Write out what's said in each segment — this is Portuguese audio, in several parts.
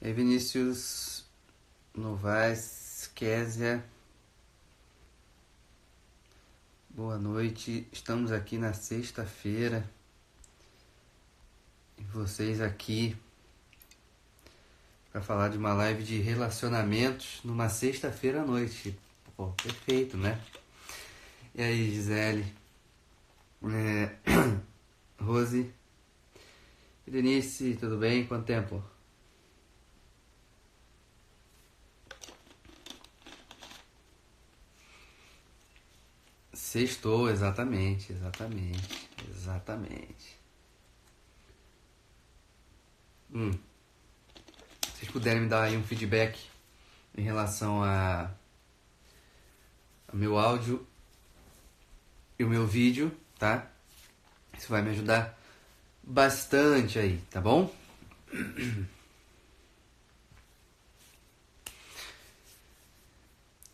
E aí, Vinícius Novaes, Késia, boa noite. Estamos aqui na sexta-feira e vocês aqui para falar de uma live de relacionamentos numa sexta-feira à noite. Pô, perfeito, né? E aí, Gisele, Rose, Denise, tudo bem? Quanto tempo? Sextou, exatamente. Se vocês puderem me dar aí um feedback em relação a meu áudio e o meu vídeo, tá? Isso vai me ajudar bastante aí, tá bom?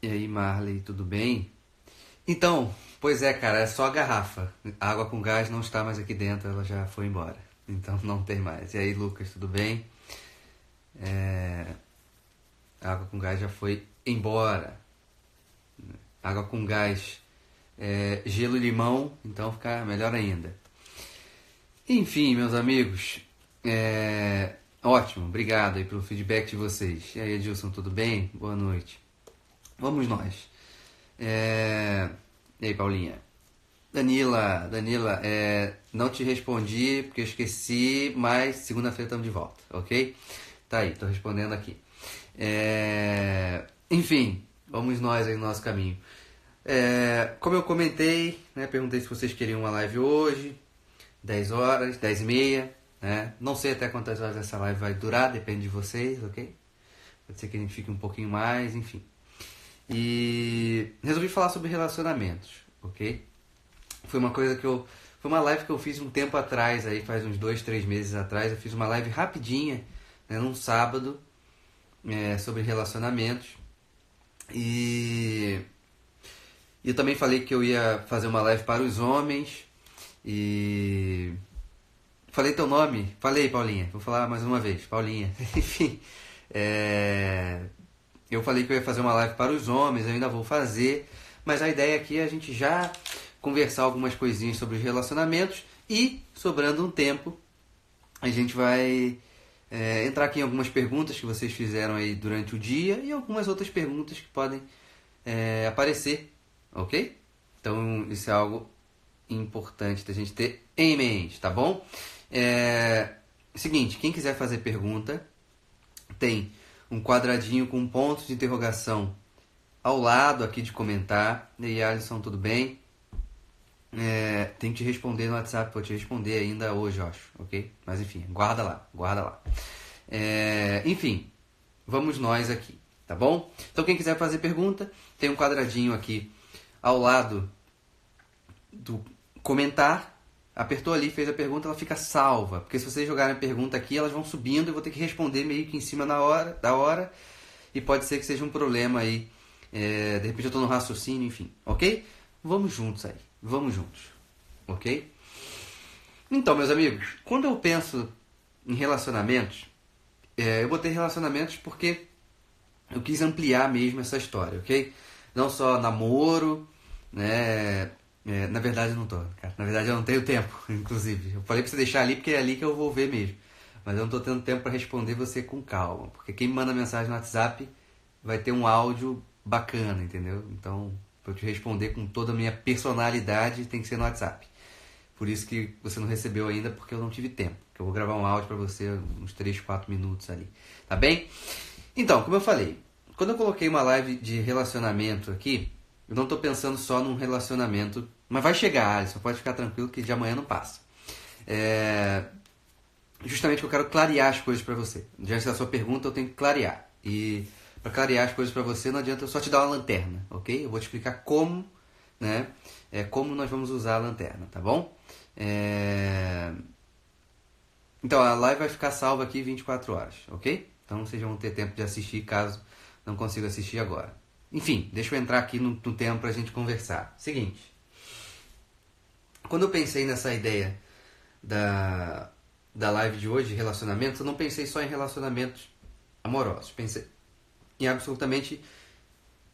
E aí, Marley, tudo bem? Então, pois é, cara, é só a garrafa. A água com gás não está mais aqui dentro, ela já foi embora. Então não tem mais. E aí, Lucas, tudo bem? A água com gás já foi embora. Água com gás, gelo e limão, então fica melhor ainda. Enfim, meus amigos, ótimo, obrigado aí pelo feedback de vocês. E aí, Edilson, tudo bem? Boa noite. Vamos nós. E aí, Paulinha? Danila, não te respondi porque eu esqueci, mas segunda-feira estamos de volta, ok? Tá aí, tô respondendo aqui. Enfim, vamos nós aí no nosso caminho. Como eu comentei, né, perguntei se vocês queriam uma live hoje, 10 horas, 10 e meia, né? Não sei até quantas horas essa live vai durar, depende de vocês, ok? Pode ser que a gente fique um pouquinho mais, enfim. E resolvi falar sobre relacionamentos, ok? Foi uma live que eu fiz um tempo atrás, aí faz uns 2, 3 meses atrás. Eu fiz uma live rapidinha, né, num sábado, sobre relacionamentos. E eu também falei que eu ia fazer uma live para os homens. E falei teu nome? Falei, Paulinha. Vou falar mais uma vez, Paulinha. Enfim, eu falei que eu ia fazer uma live para os homens, eu ainda vou fazer, mas a ideia aqui é a gente já conversar algumas coisinhas sobre os relacionamentos e, sobrando um tempo, a gente vai entrar aqui em algumas perguntas que vocês fizeram aí durante o dia e algumas outras perguntas que podem aparecer, ok? Então, isso é algo importante da gente ter em mente, tá bom? Seguinte, quem quiser fazer pergunta, tem um quadradinho com pontos de interrogação ao lado aqui de comentar. E aí, Alisson, tudo bem? Tenho que te responder no WhatsApp, vou te responder ainda hoje, eu acho, ok? Mas enfim, guarda lá. Enfim, vamos nós aqui, tá bom? Então quem quiser fazer pergunta, tem um quadradinho aqui ao lado do comentar. Apertou ali, fez a pergunta, ela fica salva. Porque se vocês jogarem a pergunta aqui, elas vão subindo e eu vou ter que responder meio que em cima da hora. E pode ser que seja um problema aí. De repente eu estou no raciocínio, enfim. Ok? Vamos juntos aí. Vamos juntos. Ok? Então, meus amigos, quando eu penso em relacionamentos, eu botei relacionamentos porque eu quis ampliar mesmo essa história, ok? Não só namoro, né? Na verdade eu não tô, cara. Na verdade eu não tenho tempo, inclusive. Eu falei pra você deixar ali porque é ali que eu vou ver mesmo. Mas eu não tô tendo tempo pra responder você com calma. Porque quem me manda mensagem no WhatsApp vai ter um áudio bacana, entendeu? Então, pra eu te responder com toda a minha personalidade, tem que ser no WhatsApp. Por isso que você não recebeu ainda, porque eu não tive tempo. Que eu vou gravar um áudio pra você, uns 3, 4 minutos ali. Tá bem? Então, como eu falei, quando eu coloquei uma live de relacionamento aqui, eu não tô pensando só num relacionamento. Mas vai chegar, Alisson, pode ficar tranquilo que de amanhã não passa. Justamente que eu quero clarear as coisas para você. Diante da sua pergunta, eu tenho que clarear. E para clarear as coisas para você, não adianta eu só te dar uma lanterna, ok? Eu vou te explicar como, né? Como nós vamos usar a lanterna, tá bom? Então, a live vai ficar salva aqui 24 horas, ok? Então, vocês vão ter tempo de assistir caso não consiga assistir agora. Enfim, deixa eu entrar aqui no tema pra gente conversar. Seguinte. Quando eu pensei nessa ideia da live de hoje, relacionamentos, eu não pensei só em relacionamentos amorosos. Pensei em absolutamente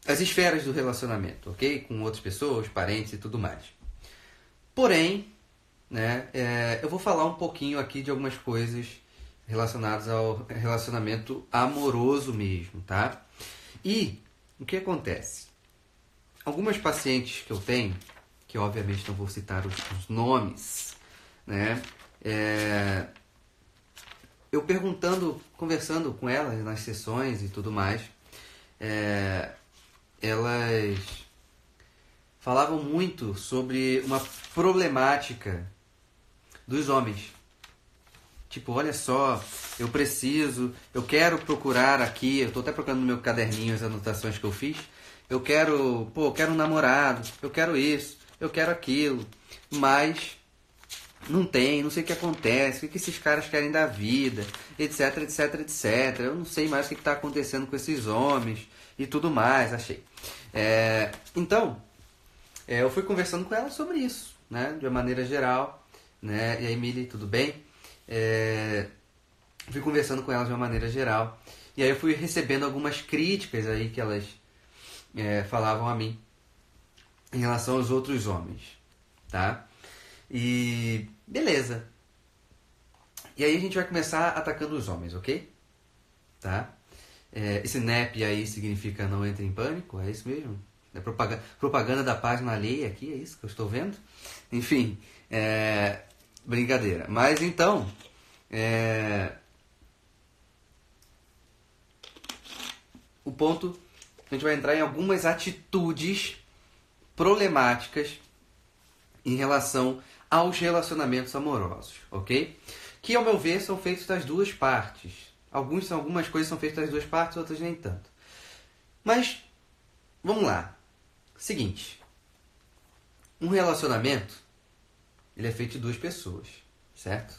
as esferas do relacionamento, ok? Com outras pessoas, parentes e tudo mais. Porém, né, eu vou falar um pouquinho aqui de algumas coisas relacionadas ao relacionamento amoroso mesmo, tá? E o que acontece? Algumas pacientes que eu tenho, que obviamente não vou citar os nomes, né? Eu conversando com elas nas sessões e tudo mais, elas falavam muito sobre uma problemática dos homens. Tipo, olha só, eu quero procurar aqui, eu tô até procurando no meu caderninho as anotações que eu fiz. Eu quero um namorado, eu quero isso, eu quero aquilo, mas não tem, não sei o que acontece, o que esses caras querem da vida, etc, etc, etc. Eu não sei mais o que está acontecendo com esses homens e tudo mais, achei. Então, eu fui conversando com ela sobre isso, né, de uma maneira geral, né, e aí, Mili, tudo bem? Fui conversando com ela de uma maneira geral, e aí eu fui recebendo algumas críticas aí que elas falavam a mim em relação aos outros homens, tá? E beleza. E aí a gente vai começar atacando os homens, ok? Tá? Esse NEP aí significa não entre em pânico, é isso mesmo? É propaganda da página alheia aqui, é isso que eu estou vendo? Enfim, brincadeira. Mas então, o ponto, a gente vai entrar em algumas atitudes problemáticas em relação aos relacionamentos amorosos, ok? Que, ao meu ver, são feitos das duas partes. Algumas coisas são feitas das duas partes, outras nem tanto. Mas, vamos lá. Seguinte. Um relacionamento, ele é feito de duas pessoas, certo?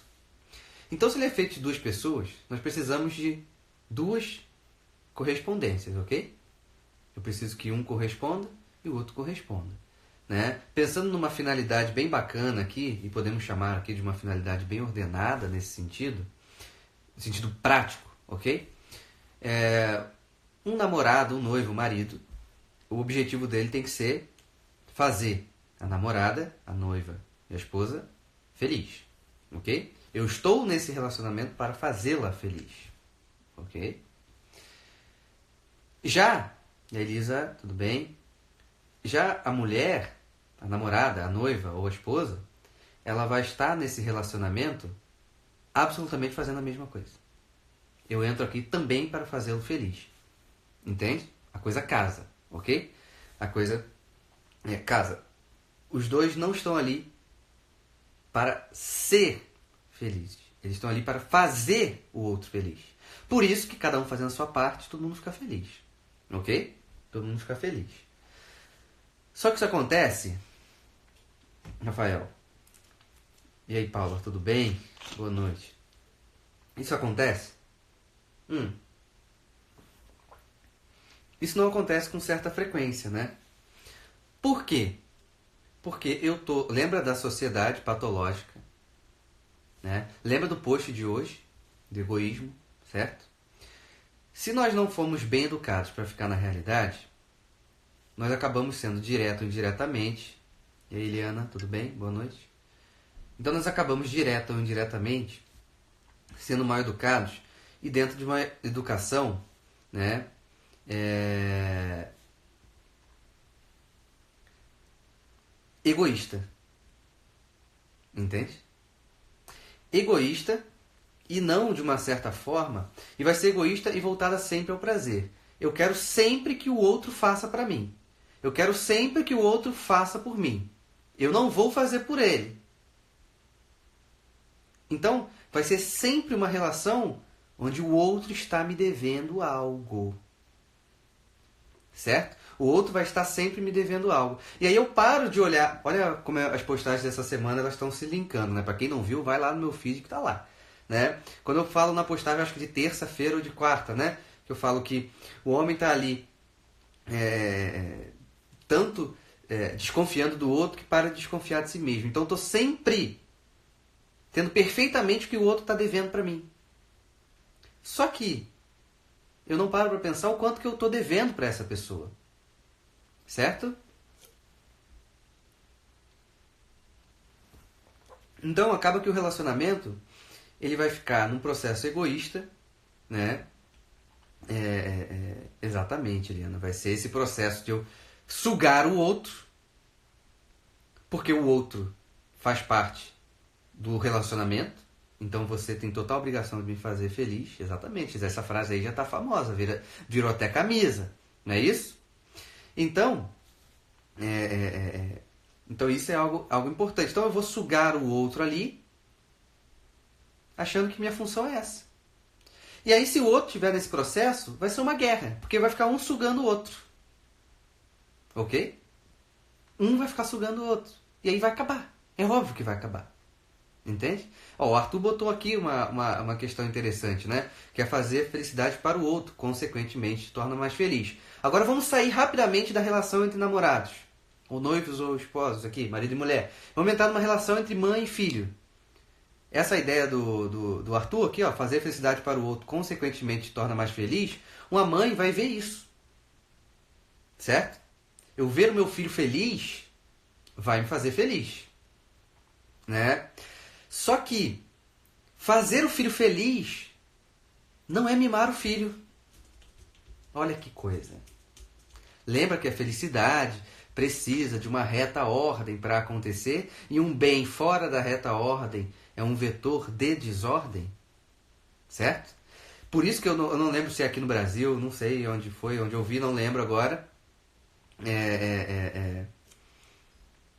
Então, se ele é feito de duas pessoas, nós precisamos de duas correspondências, ok? Eu preciso que um corresponda e o outro corresponda. Né? Pensando numa finalidade bem bacana aqui, e podemos chamar aqui de uma finalidade bem ordenada nesse sentido, no sentido prático, ok? Um namorado, um noivo, um marido, o objetivo dele tem que ser fazer a namorada, a noiva e a esposa feliz, ok? Eu estou nesse relacionamento para fazê-la feliz, ok? Já, Elisa, tudo bem? Já a mulher, a namorada, a noiva ou a esposa, ela vai estar nesse relacionamento absolutamente fazendo a mesma coisa. Eu entro aqui também para fazê-lo feliz. Entende? A coisa casa, ok? A coisa casa. Os dois não estão ali para ser felizes. Eles estão ali para fazer o outro feliz. Por isso que cada um fazendo a sua parte, todo mundo fica feliz. Ok? Todo mundo fica feliz. Só que isso acontece, Rafael. E aí, Paula, tudo bem? Boa noite. Isso acontece? Isso não acontece com certa frequência, né? Por quê? Porque lembra da sociedade patológica, né? Lembra do post de hoje, do egoísmo, certo? Se nós não formos bem educados para ficar na realidade, nós acabamos sendo direto ou indiretamente. E aí, Eliana, tudo bem? Boa noite. Então nós acabamos direto ou indiretamente sendo mal educados e dentro de uma educação, né, egoísta. Entende? Egoísta e não de uma certa forma, e vai ser egoísta e voltada sempre ao prazer. Eu quero sempre que o outro faça para mim. Eu quero sempre que o outro faça por mim. Eu não vou fazer por ele. Então, vai ser sempre uma relação onde o outro está me devendo algo. Certo? O outro vai estar sempre me devendo algo. E aí eu paro de olhar. Olha como as postagens dessa semana elas estão se linkando, né? Para quem não viu, vai lá no meu feed que tá lá. Né? Quando eu falo na postagem, acho que de terça-feira ou de quarta, né? Que eu falo que o homem tá ali tanto desconfiando do outro que para de desconfiar de si mesmo. Então eu tô sempre tendo perfeitamente o que o outro está devendo para mim. Só que eu não paro para pensar o quanto que eu estou devendo para essa pessoa. Certo? Então acaba que o relacionamento ele vai ficar num processo egoísta, né? Exatamente, Eliana. Vai ser esse processo de eu sugar o outro, porque o outro faz parte do relacionamento. Então você tem total obrigação de me fazer feliz. Exatamente. Essa frase aí já está famosa, virou até camisa. Não é isso? Então, então isso é algo importante. Então eu vou sugar o outro ali, achando que minha função é essa. E aí se o outro estiver nesse processo, vai ser uma guerra, porque vai ficar um sugando o outro. Ok? Um vai ficar sugando o outro. E aí vai acabar. É óbvio que vai acabar. Entende? Ó, o Arthur botou aqui uma questão interessante, né? Que é fazer felicidade para o outro, consequentemente torna mais feliz. Agora vamos sair rapidamente da relação entre namorados, ou noivos ou esposos aqui, marido e mulher. Vamos entrar numa relação entre mãe e filho. Essa ideia do Arthur aqui, ó, fazer felicidade para o outro, consequentemente torna mais feliz, uma mãe vai ver isso. Certo? Eu ver o meu filho feliz vai me fazer feliz. Né? Só que fazer o filho feliz não é mimar o filho. Olha que coisa. Lembra que a felicidade precisa de uma reta ordem para acontecer e um bem fora da reta ordem é um vetor de desordem? Certo? Por isso que eu não lembro se é aqui no Brasil, não sei onde foi, onde eu vi, não lembro agora.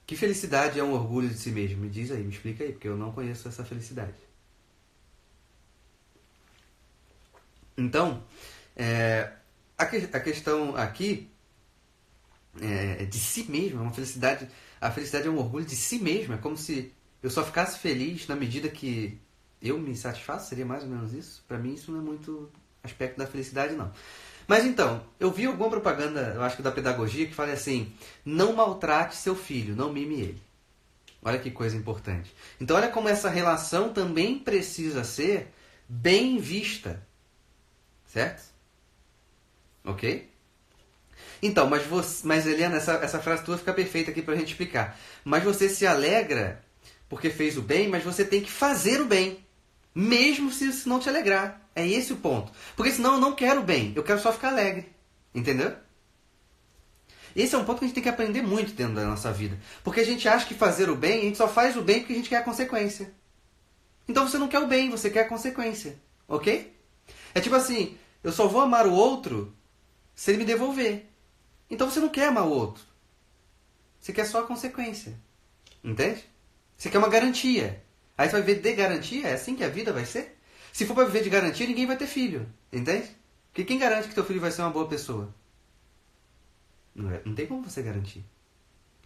Que felicidade é um orgulho de si mesmo? Me diz aí, me explica aí, porque eu não conheço essa felicidade. Então, a questão aqui é de si mesmo, é uma felicidade. A felicidade é um orgulho de si mesmo, é como se eu só ficasse feliz na medida que eu me satisfaço, seria mais ou menos isso? Para mim isso não é muito aspecto da felicidade, não. Mas então, eu vi alguma propaganda, eu acho que da pedagogia, que fala assim, não maltrate seu filho, não mime ele. Olha que coisa importante. Então olha como essa relação também precisa ser bem vista. Certo? Ok? Então, mas Eliana, essa frase tua fica perfeita aqui pra gente explicar. Mas você se alegra porque fez o bem, mas você tem que fazer o bem. Mesmo se isso não te alegrar. É esse o ponto. Porque senão eu não quero o bem, eu quero só ficar alegre. Entendeu? Esse é um ponto que a gente tem que aprender muito dentro da nossa vida. Porque a gente acha que fazer o bem, a gente só faz o bem porque a gente quer a consequência. Então você não quer o bem, você quer a consequência. Ok? É tipo assim, eu só vou amar o outro se ele me devolver. Então você não quer amar o outro. Você quer só a consequência. Entende? Você quer uma garantia. Aí você vai viver de garantia? É assim que a vida vai ser? Se for para viver de garantia, ninguém vai ter filho. Entende? Porque quem garante que teu filho vai ser uma boa pessoa? Não tem como você garantir.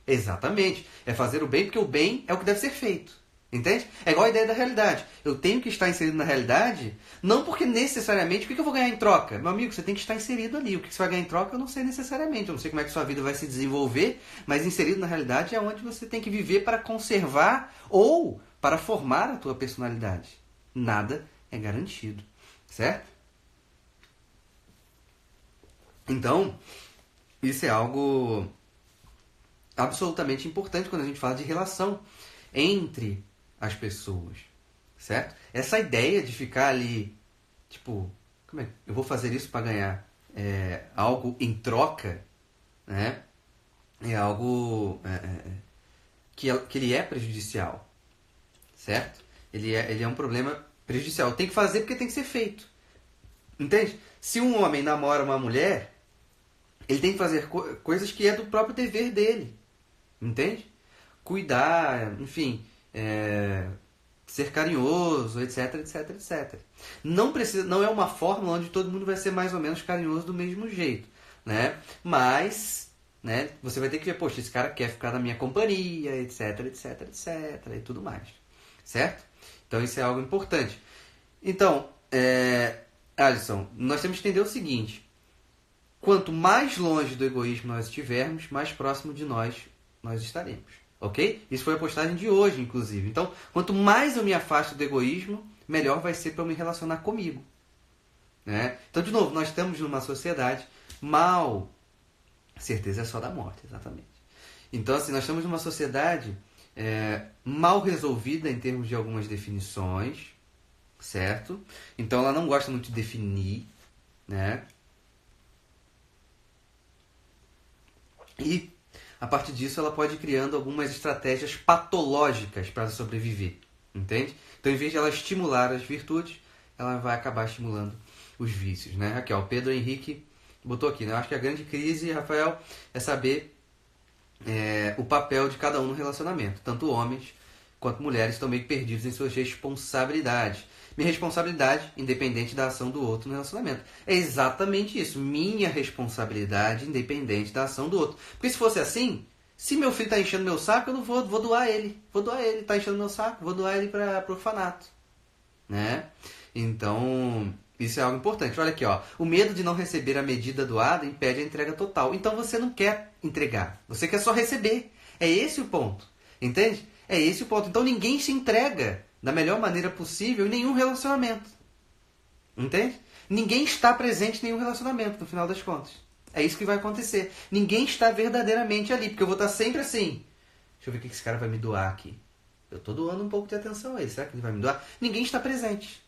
Exatamente. É fazer o bem porque o bem é o que deve ser feito. Entende? É igual a ideia da realidade. Eu tenho que estar inserido na realidade, não porque necessariamente, o que eu vou ganhar em troca? Meu amigo, você tem que estar inserido ali. O que você vai ganhar em troca, eu não sei necessariamente. Eu não sei como é que sua vida vai se desenvolver, mas inserido na realidade é onde você tem que viver para conservar ou para formar a tua personalidade. Nada é garantido. Certo? Então, isso é algo absolutamente importante quando a gente fala de relação entre as pessoas, certo? Essa ideia de ficar ali, tipo, como é? Eu vou fazer isso para ganhar algo em troca, né? É algo que ele é prejudicial, certo? Ele é um problema prejudicial. Tem que fazer porque tem que ser feito, entende? Se um homem namora uma mulher, ele tem que fazer coisas que é do próprio dever dele, entende? Cuidar, enfim, ser carinhoso, etc, etc, etc. Não é uma fórmula onde todo mundo vai ser mais ou menos carinhoso do mesmo jeito, né? Mas, né, você vai ter que ver, poxa, esse cara quer ficar na minha companhia, etc, etc, etc, e tudo mais, certo? Então isso é algo importante. Então, Alisson, nós temos que entender o seguinte: quanto mais longe do egoísmo nós estivermos, mais próximo de nós estaremos. Ok? Isso foi a postagem de hoje, inclusive. Então, quanto mais eu me afasto do egoísmo, melhor vai ser para eu me relacionar comigo. né? Então, de novo, nós estamos numa sociedade mal... Certeza é só da morte, exatamente. Então, assim, nós estamos numa sociedade mal resolvida em termos de algumas definições, certo? Então, ela não gosta muito de definir, né? E, a partir disso, ela pode ir criando algumas estratégias patológicas para sobreviver, entende? Então, em vez de ela estimular as virtudes, ela vai acabar estimulando os vícios, né? Aqui, ó, o Pedro Henrique botou aqui, né? Eu acho que a grande crise, Rafael, é saber o papel de cada um no relacionamento. Tanto homens quanto mulheres estão meio que perdidos em suas responsabilidades. Minha responsabilidade, independente da ação do outro no relacionamento. É exatamente isso. Minha responsabilidade, independente da ação do outro. Porque se fosse assim, se meu filho está enchendo meu saco, eu não vou doar ele. Vou doar ele. Está enchendo meu saco, vou doar ele para o orfanato. Né? Então, isso é algo importante. Olha aqui, ó. O medo de não receber a medida doada impede a entrega total. Então você não quer entregar. Você quer só receber. É esse o ponto. Entende? É esse o ponto. Então ninguém se entrega da melhor maneira possível em nenhum relacionamento. Entende? Ninguém está presente em nenhum relacionamento, no final das contas. É isso que vai acontecer. Ninguém está verdadeiramente ali, porque eu vou estar sempre assim. Deixa eu ver o que esse cara vai me doar aqui. Eu estou doando um pouco de atenção a ele. Será que ele vai me doar? Ninguém está presente.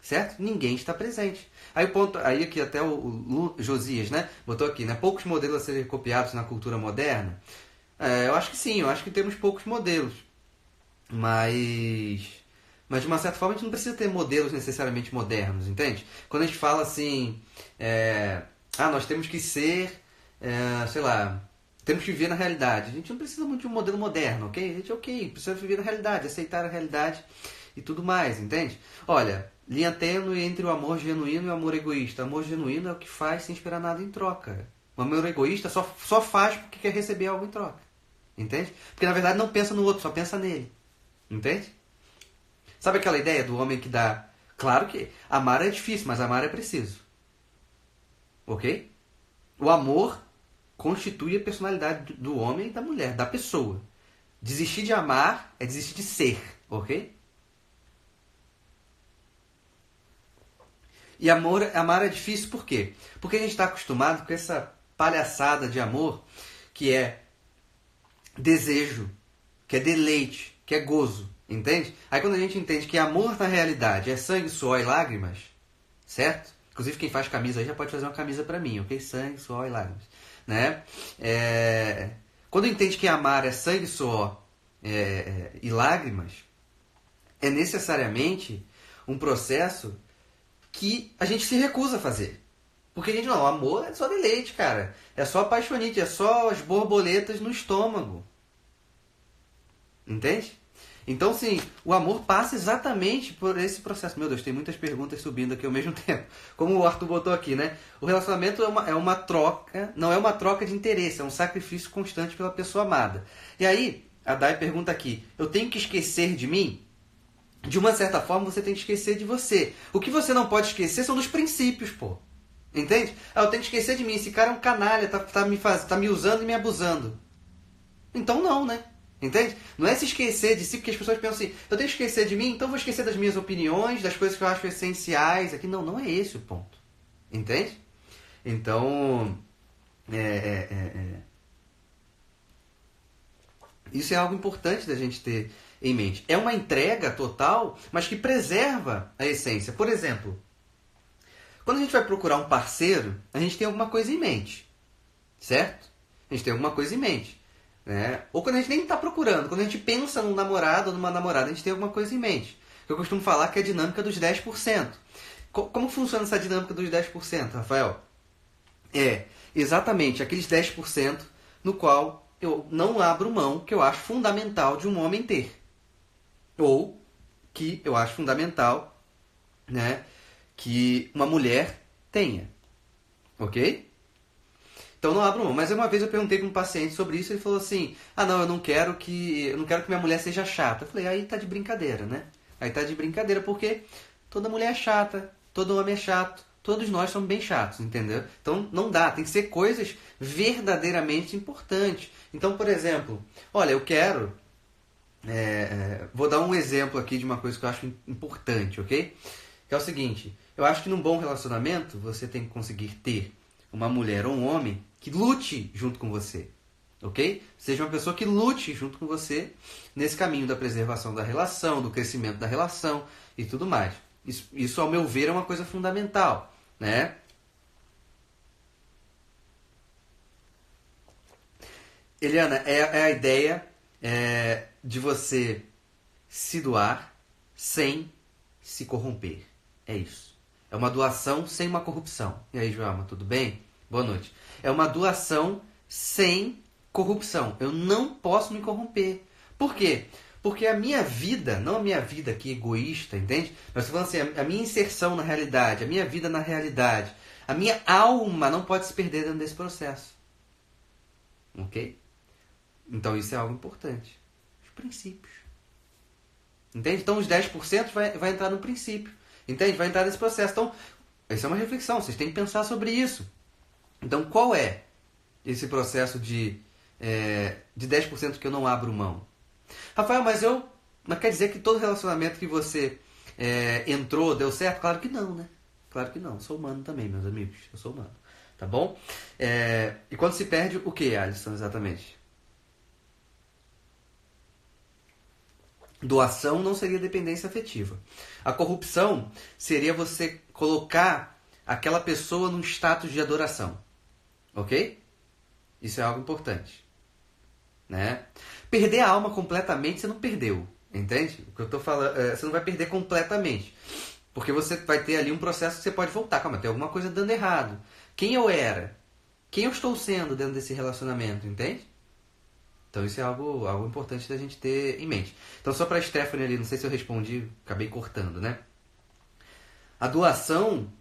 Certo? Ninguém está presente. Aí o ponto, aí aqui até o Josias, né? Botou aqui, né? Poucos modelos a serem copiados na cultura moderna. Eu acho que sim, eu acho que temos poucos modelos. Mas de uma certa forma a gente não precisa ter modelos necessariamente modernos, entende? Quando a gente fala assim, nós temos que ser, sei lá, temos que viver na realidade. A gente não precisa muito de um modelo moderno, ok? A gente, precisa viver na realidade, aceitar a realidade e tudo mais, entende? Olha, linha tênue entre o amor genuíno e o amor egoísta. O amor genuíno é o que faz sem esperar nada em troca. O amor egoísta só faz porque quer receber algo em troca. Entende? Porque na verdade não pensa no outro, só pensa nele. Entende? Sabe aquela ideia do homem que dá... Claro que amar é difícil, mas amar é preciso. Ok? O amor constitui a personalidade do homem e da mulher, da pessoa. Desistir de amar é desistir de ser. Ok? E amar é difícil por quê? Porque a gente está acostumado com essa palhaçada de amor que é desejo, que é deleite, que é gozo, entende? Aí quando a gente entende que amor na realidade é sangue, suor e lágrimas, certo? Inclusive quem faz camisa aí já pode fazer uma camisa para mim, ok? Sangue, suor e lágrimas, né? Quando entende que amar é sangue, suor e lágrimas, é necessariamente um processo que a gente se recusa a fazer. Porque a gente não, amor é só deleite, cara. É só apaixonite, é só as borboletas no estômago. Entende? Então, sim, o amor passa exatamente por esse processo. Meu Deus, tem muitas perguntas subindo aqui ao mesmo tempo. Como o Arthur botou aqui, né? O relacionamento é uma troca, não é uma troca de interesse, é um sacrifício constante pela pessoa amada. E aí, a Dai pergunta aqui, eu tenho que esquecer de mim? De uma certa forma, você tem que esquecer de você. O que você não pode esquecer são dos princípios, pô. Entende? Eu tenho que esquecer de mim. Esse cara é um canalha, tá me usando e me abusando. Então não, né? Entende? Não é se esquecer de si, porque as pessoas pensam assim, eu tenho que esquecer de mim, então vou esquecer das minhas opiniões, das coisas que eu acho essenciais. Aqui não é esse o ponto. Entende? Então, isso é algo importante da gente ter em mente. É uma entrega total, mas que preserva a essência. Por exemplo, quando a gente vai procurar um parceiro, a gente tem alguma coisa em mente. Certo? A gente tem alguma coisa em mente. Né? Ou quando a gente nem está procurando, quando a gente pensa num namorado ou numa namorada, a gente tem alguma coisa em mente. Eu costumo falar que é a dinâmica dos 10%. Como funciona essa dinâmica dos 10%, Rafael? É exatamente aqueles 10% no qual eu não abro mão, que eu acho fundamental de um homem ter. Ou que eu acho fundamental, né, que uma mulher tenha. Ok? Então não abro mão. Mas uma vez eu perguntei para um paciente sobre isso e ele falou assim, eu não quero que minha mulher seja chata. Eu falei, aí tá de brincadeira, né? Aí tá de brincadeira porque toda mulher é chata, todo homem é chato, todos nós somos bem chatos, entendeu? Então não dá, tem que ser coisas verdadeiramente importantes. Então, por exemplo, olha, eu quero... vou dar um exemplo aqui de uma coisa que eu acho importante, ok? que é o seguinte: eu acho que num bom relacionamento você tem que conseguir ter uma mulher ou um homem que lute junto com você, ok? Seja uma pessoa que lute junto com você nesse caminho da preservação da relação, do crescimento da relação e tudo mais. Isso ao meu ver, é uma coisa fundamental, né? Eliana, é a ideia de você se doar sem se corromper. É isso. É uma doação sem uma corrupção. E aí, Joelma, tudo bem? Boa noite. É uma doação sem corrupção. Eu não posso me corromper. Por quê? Porque a minha vida, não a minha vida aqui egoísta, entende? Mas estou falando assim, a minha inserção na realidade, a minha vida na realidade, a minha alma não pode se perder dentro desse processo. Ok? Então isso é algo importante. Os princípios. Entende? Então os 10% vai entrar no princípio. Entende? Vai entrar nesse processo. Então, essa é uma reflexão. Vocês têm que pensar sobre isso. Então, qual é esse processo de 10% que eu não abro mão? Rafael, mas quer dizer que todo relacionamento que você entrou deu certo? Claro que não, né? Claro que não. Sou humano também, meus amigos. Eu sou humano. Tá bom? E quando se perde, o que, Alisson, exatamente? Doação não seria dependência afetiva. A corrupção seria você colocar aquela pessoa num status de adoração. Ok? Isso é algo importante. Né? Perder a alma completamente, você não perdeu. Entende? O que eu estou falando, você não vai perder completamente. Porque você vai ter ali um processo que você pode voltar. Calma, tem alguma coisa dando errado. Quem eu era? Quem eu estou sendo dentro desse relacionamento? Entende? Então isso é algo importante da gente ter em mente. Então só para a Stephanie ali, não sei se eu respondi, acabei cortando, né? A doação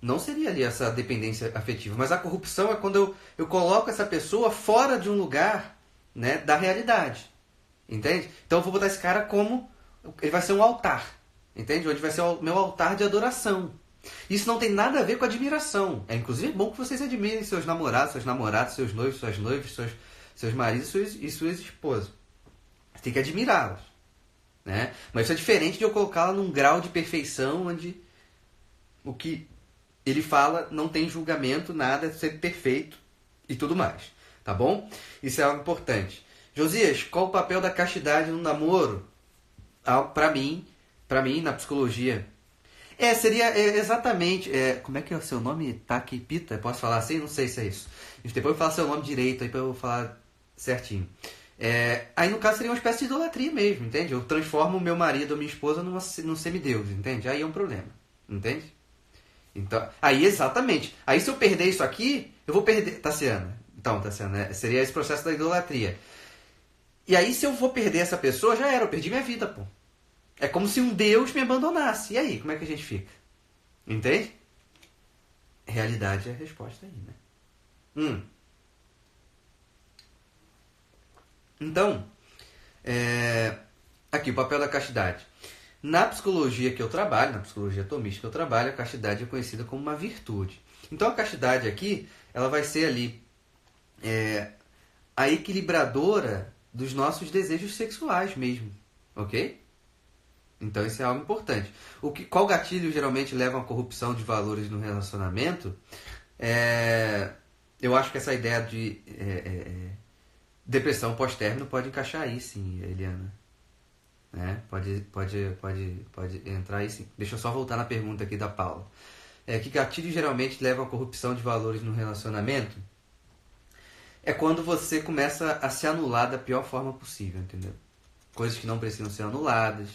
não seria ali essa dependência afetiva, mas a corrupção é quando eu coloco essa pessoa fora de um lugar, né, da realidade. Entende? Então eu vou botar esse cara como... ele vai ser um altar. Entende? Onde vai ser o meu altar de adoração. Isso não tem nada a ver com admiração. É inclusive bom que vocês admirem seus namorados, seus noivos, suas noivas, seus maridos e suas esposas. Você tem que admirá-los. Né? Mas isso é diferente de eu colocá-la num grau de perfeição onde o que ele fala não tem julgamento, nada, é ser perfeito e tudo mais. Tá bom? Isso é algo importante. Josias, qual o papel da castidade no namoro? Pra mim, na psicologia, seria exatamente... como é que é o seu nome? Taki Pita? Posso falar assim? Não sei se é isso. Depois eu falo seu nome direito aí pra eu falar certinho. Aí no caso seria uma espécie de idolatria mesmo, entende? Eu transformo o meu marido ou minha esposa num semideus, entende? Aí é um problema, entende? Então, aí exatamente. Aí se eu perder isso aqui, eu vou perder... Tassiana. Então, Tassiana, seria esse processo da idolatria. E aí se eu vou perder essa pessoa, já era, eu perdi minha vida, pô. É como se um Deus me abandonasse. E aí, como é que a gente fica? Entende? Realidade é a resposta aí, né? Então, aqui o papel da castidade. Na psicologia que eu trabalho, na psicologia tomista que eu trabalho, a castidade é conhecida como uma virtude. Então a castidade aqui, ela vai ser ali a equilibradora dos nossos desejos sexuais mesmo, ok? Então isso é algo importante. Qual gatilho geralmente leva a corrupção de valores no relacionamento? Eu acho que essa ideia de depressão pós-término pode encaixar aí, sim, Eliana. Né? Pode entrar aí, sim. Deixa eu só voltar na pergunta aqui da Paula. Que gatilho geralmente leva a corrupção de valores no relacionamento? É quando você começa a se anular da pior forma possível, entendeu? Coisas que não precisam ser anuladas.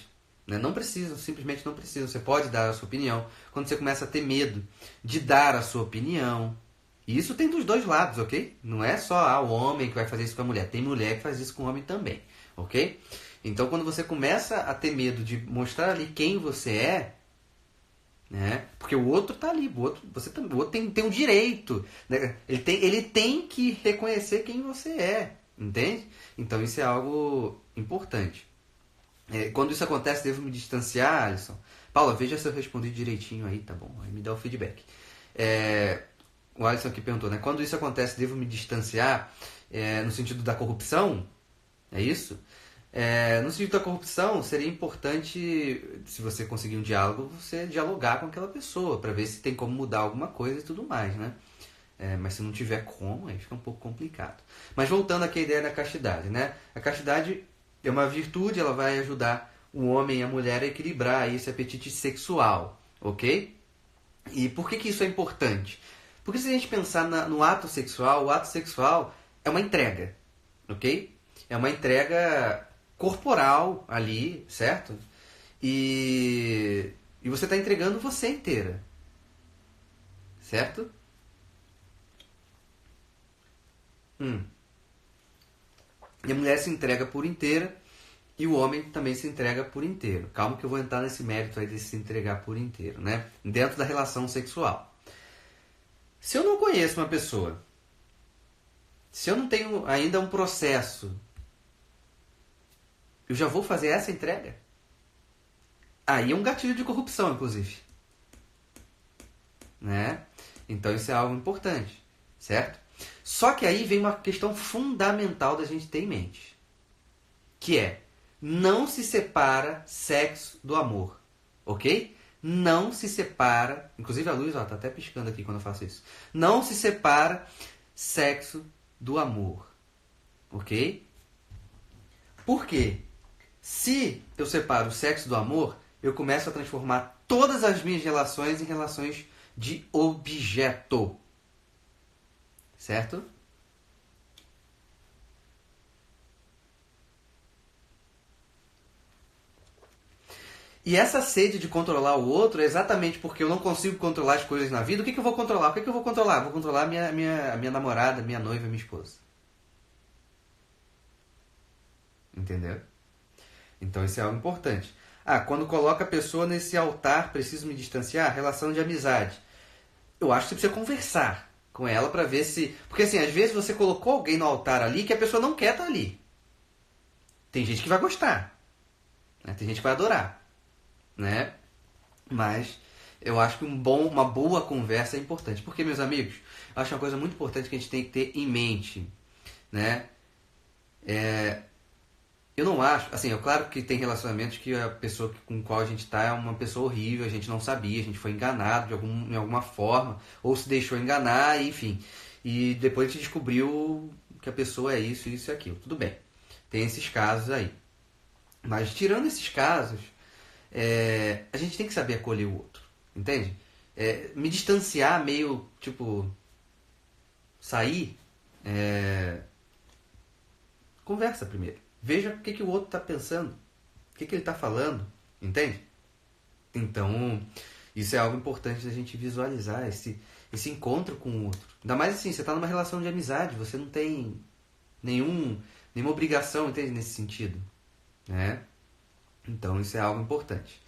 Né? Não precisam, simplesmente não precisam. Você pode dar a sua opinião. Quando você começa a ter medo de dar a sua opinião. E isso tem dos dois lados, ok? Não é só o homem que vai fazer isso com a mulher. Tem mulher que faz isso com o homem também, ok? Então, quando você começa a ter medo de mostrar ali quem você é, né? Porque o outro tá ali, o outro tem um direito, né? Ele tem que reconhecer quem você é, entende? Então, isso é algo importante. Quando isso acontece, devo me distanciar, Alisson? Paula, veja se eu respondi direitinho aí, tá bom? Aí me dá o feedback. O Alisson aqui perguntou, né? Quando isso acontece, devo me distanciar no sentido da corrupção? É isso? No sentido da corrupção, seria importante, se você conseguir um diálogo, você dialogar com aquela pessoa, para ver se tem como mudar alguma coisa e tudo mais, né? Mas se não tiver como, aí fica um pouco complicado. Mas voltando aqui à ideia da castidade, né? A castidade é uma virtude, ela vai ajudar o homem e a mulher a equilibrar esse apetite sexual, ok? E por que isso é importante? Porque se a gente pensar no ato sexual, o ato sexual é uma entrega, ok? É uma entrega corporal ali, certo? E você está entregando você inteira, certo? E a mulher se entrega por inteira e o homem também se entrega por inteiro. Calma que eu vou entrar nesse mérito aí de se entregar por inteiro, né? Dentro da relação sexual. Se eu não conheço uma pessoa, se eu não tenho ainda um processo, eu já vou fazer essa entrega? Aí é um gatilho de corrupção, inclusive. Né? Então isso é algo importante, certo? Só que aí vem uma questão fundamental da gente ter em mente, que é: não se separa sexo do amor, ok? Não se separa, inclusive a luz tá até piscando aqui quando eu faço isso. Não se separa sexo do amor, ok? Por quê? Se eu separo o sexo do amor, eu começo a transformar todas as minhas relações em relações de objeto, certo? E essa sede de controlar o outro é exatamente porque eu não consigo controlar as coisas na vida. O que eu vou controlar? O que eu vou controlar? Vou controlar a minha namorada, minha noiva, minha esposa. Entendeu? Então isso é algo importante. Quando coloca a pessoa nesse altar, preciso me distanciar? Relação de amizade. Eu acho que você precisa conversar com ela para ver se... Porque assim, às vezes você colocou alguém no altar ali que a pessoa não quer estar ali. Tem gente que vai gostar, né? Tem gente que vai adorar, né? Mas eu acho que uma boa conversa é importante. Porque, meus amigos, eu acho uma coisa muito importante que a gente tem que ter em mente, né? Eu não acho, assim, é claro que tem relacionamentos que a pessoa com a qual a gente está é uma pessoa horrível, a gente não sabia, a gente foi enganado em alguma forma, ou se deixou enganar, enfim. E depois a gente descobriu que a pessoa é isso, isso e aquilo. Tudo bem, tem esses casos aí. Mas tirando esses casos, a gente tem que saber acolher o outro, entende? Me distanciar meio, tipo, sair, conversa primeiro. Veja o que o outro está pensando, o que ele está falando, entende? Então, isso é algo importante da gente visualizar, esse encontro com o outro. Ainda mais assim, você está numa relação de amizade, você não tem nenhuma obrigação, entende? Nesse sentido, né? Então, isso é algo importante.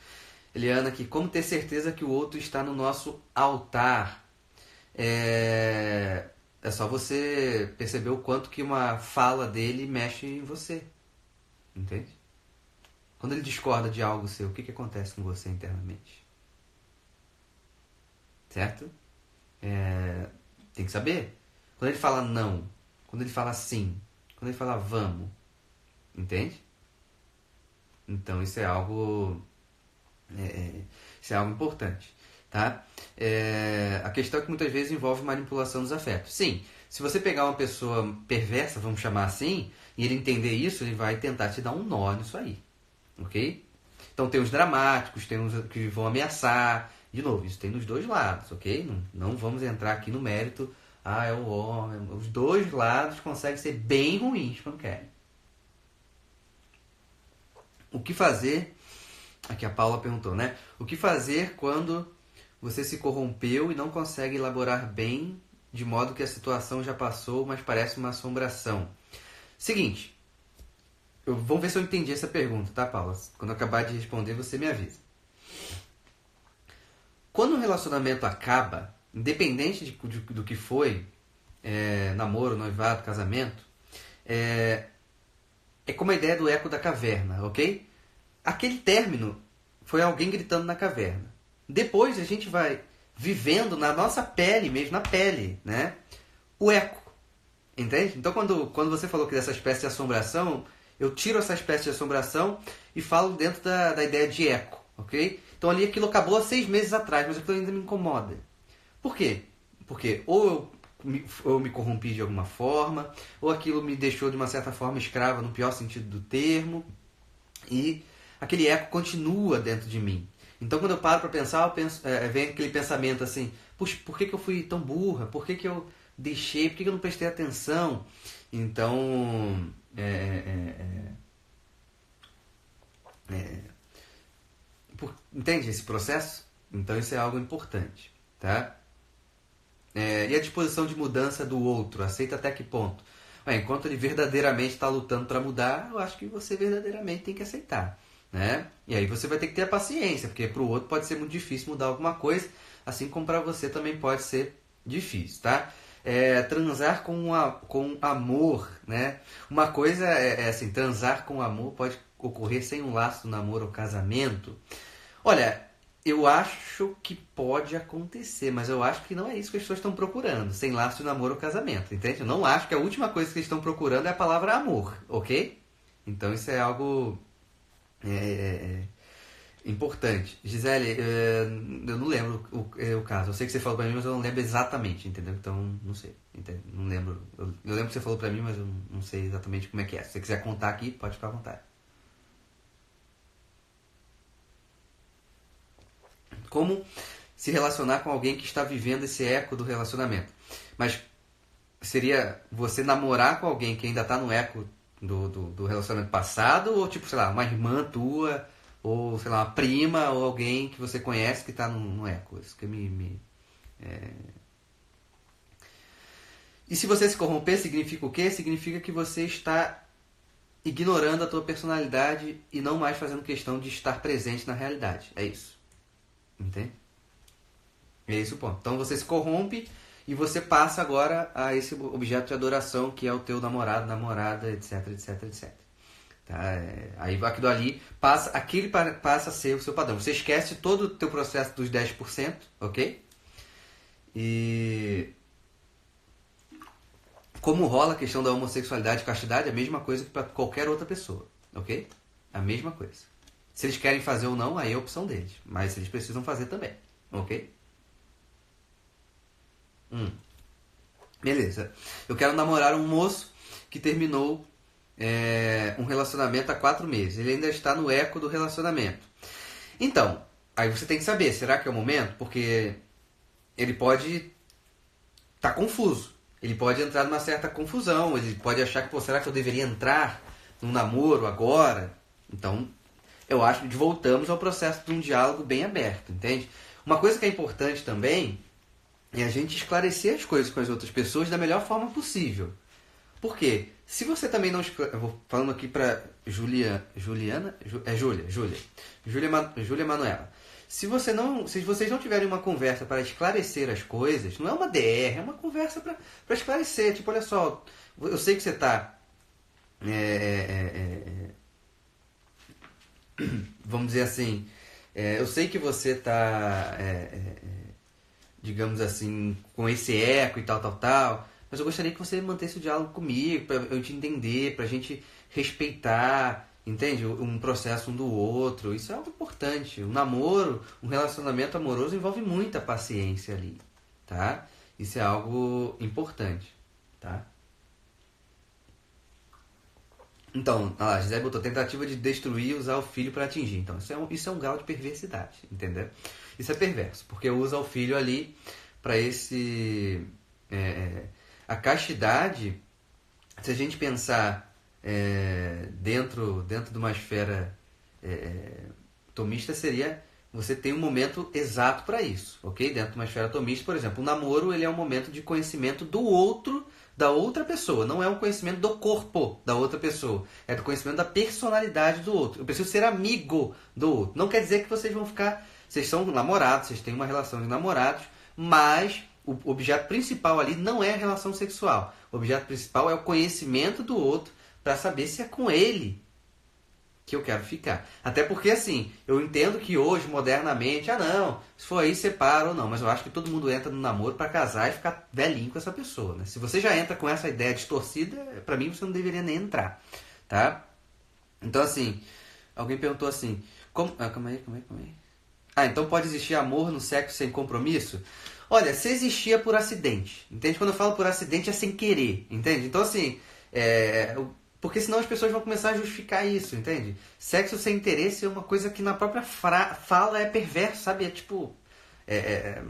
Eliana aqui, como ter certeza que o outro está no nosso altar? É só você perceber o quanto que uma fala dele mexe em você. Entende? Quando ele discorda de algo seu, o que acontece com você internamente? Certo? Tem que saber. Quando ele fala não, quando ele fala sim, quando ele fala vamos, entende? Então isso é algo importante, tá? A questão é que muitas vezes envolve manipulação dos afetos. Sim, se você pegar uma pessoa perversa, vamos chamar assim, e ele entender isso, ele vai tentar te dar um nó nisso aí, ok? Então tem os dramáticos, tem os que vão ameaçar. De novo, isso tem nos dois lados, ok? Não vamos entrar aqui no mérito. É o homem. Os dois lados conseguem ser bem ruins quando querem. O que fazer? Aqui a Paula perguntou, né? O que fazer quando você se corrompeu e não consegue elaborar bem, de modo que a situação já passou, mas parece uma assombração? Seguinte, vamos ver se eu entendi essa pergunta, tá, Paula? Quando eu acabar de responder, você me avisa. Quando um relacionamento acaba, independente do que foi, namoro, noivado, casamento, é como a ideia do eco da caverna, ok? Aquele término foi alguém gritando na caverna. Depois a gente vai vivendo na nossa pele mesmo, na pele, né? O eco, entende? Então quando você falou que dessa espécie de assombração, eu tiro essa espécie de assombração e falo dentro da ideia de eco, ok? Então ali aquilo acabou há 6 meses atrás, mas aquilo ainda me incomoda. Por quê? Porque ou eu me corrompi de alguma forma, ou aquilo me deixou de uma certa forma escrava no pior sentido do termo, e aquele eco continua dentro de mim. Então quando eu paro para pensar, vem aquele pensamento assim, puxa, por que eu fui tão burra? Por que eu deixei? Por que eu não prestei atenção? Então, entende esse processo? Então isso é algo importante, tá? E a disposição de mudança do outro, aceita até que ponto? Enquanto ele verdadeiramente está lutando para mudar, eu acho que você verdadeiramente tem que aceitar, né? E aí você vai ter que ter a paciência, porque para o outro pode ser muito difícil mudar alguma coisa, assim como para você também pode ser difícil, tá? Transar com amor, né? Uma coisa é assim, transar com amor pode ocorrer sem um laço do namoro ou casamento. Olha, eu acho que pode acontecer, mas eu acho que não é isso que as pessoas estão procurando, sem laço de namoro ou casamento, entende? Eu não acho que a última coisa que eles estão procurando é a palavra amor, ok? Então isso é algo importante. Gisele, eu não lembro o caso. Eu sei que você falou pra mim, mas eu não lembro exatamente, entendeu? Então, não sei. Entendeu? Não lembro. Eu lembro que você falou pra mim, mas eu não sei exatamente como é que é. Se você quiser contar aqui, pode ficar à vontade. Como se relacionar com alguém que está vivendo esse eco do relacionamento. Mas seria você namorar com alguém que ainda está no eco do relacionamento passado, ou tipo, sei lá, uma irmã tua, ou sei lá, uma prima, ou alguém que você conhece que está no eco. Isso que E se você se corromper, significa o quê? Significa que você está ignorando a tua personalidade e não mais fazendo questão de estar presente na realidade. É isso. Entende? É esse o ponto. Então você se corrompe e você passa agora a esse objeto de adoração que é o teu namorado, namorada, etc, etc, etc. Tá? Aí aquilo ali aquele passa a ser o seu padrão. Você esquece todo o teu processo dos 10%, ok? E como rola a questão da homossexualidade e castidade, é a mesma coisa que para qualquer outra pessoa, ok? A mesma coisa. Se eles querem fazer ou não, aí é a opção deles. Mas eles precisam fazer também, ok? Beleza. Eu quero namorar um moço que terminou um relacionamento há 4 meses. Ele ainda está no eco do relacionamento. Então, aí você tem que saber, será que é o momento? Porque ele pode estar confuso. Ele pode entrar numa certa confusão. Ele pode achar que, pô, será que eu deveria entrar num namoro agora? Então, eu acho que voltamos ao processo de um diálogo bem aberto, entende? Uma coisa que é importante também é a gente esclarecer as coisas com as outras pessoas da melhor forma possível. Por quê? Se você também não... Eu vou falando aqui para Júlia Manuela. Se vocês não tiverem uma conversa para esclarecer as coisas, não é uma DR, é uma conversa para esclarecer. Tipo, olha só, eu sei que você está... vamos dizer assim, eu sei que você está... digamos assim, com esse eco e tal, mas eu gostaria que você mantesse o diálogo comigo, para eu te entender, para a gente respeitar, entende? Um processo um do outro, isso é algo importante. Um namoro, um relacionamento amoroso envolve muita paciência ali, tá? Isso é algo importante, tá? Então, a Gisele botou tentativa de destruir e usar o filho para atingir. Então, isso é um grau de perversidade, entendeu? Isso é perverso, porque usa o filho ali para esse... a castidade, se a gente pensar dentro de uma esfera tomista, seria você tem um momento exato para isso, ok? Dentro de uma esfera tomista, por exemplo, o namoro ele é um momento de conhecimento do outro, da outra pessoa. Não é um conhecimento do corpo da outra pessoa. É do conhecimento da personalidade do outro. Eu preciso ser amigo do outro. Não quer dizer que vocês vão ficar... Vocês são namorados, vocês têm uma relação de namorados, mas o objeto principal ali não é a relação sexual. O objeto principal é o conhecimento do outro para saber se é com ele que eu quero ficar. Até porque, assim, eu entendo que hoje, modernamente, não, se for aí, separa ou não. Mas eu acho que todo mundo entra no namoro para casar e ficar velhinho com essa pessoa, né? Se você já entra com essa ideia distorcida, para mim você não deveria nem entrar, tá? Então, assim, alguém perguntou assim, calma aí. Então pode existir amor no sexo sem compromisso? Olha, se existia por acidente, entende? Quando eu falo por acidente é sem querer, entende? Então, assim, porque senão as pessoas vão começar a justificar isso, entende? Sexo sem interesse é uma coisa que na própria fala é perverso, sabe? É tipo, é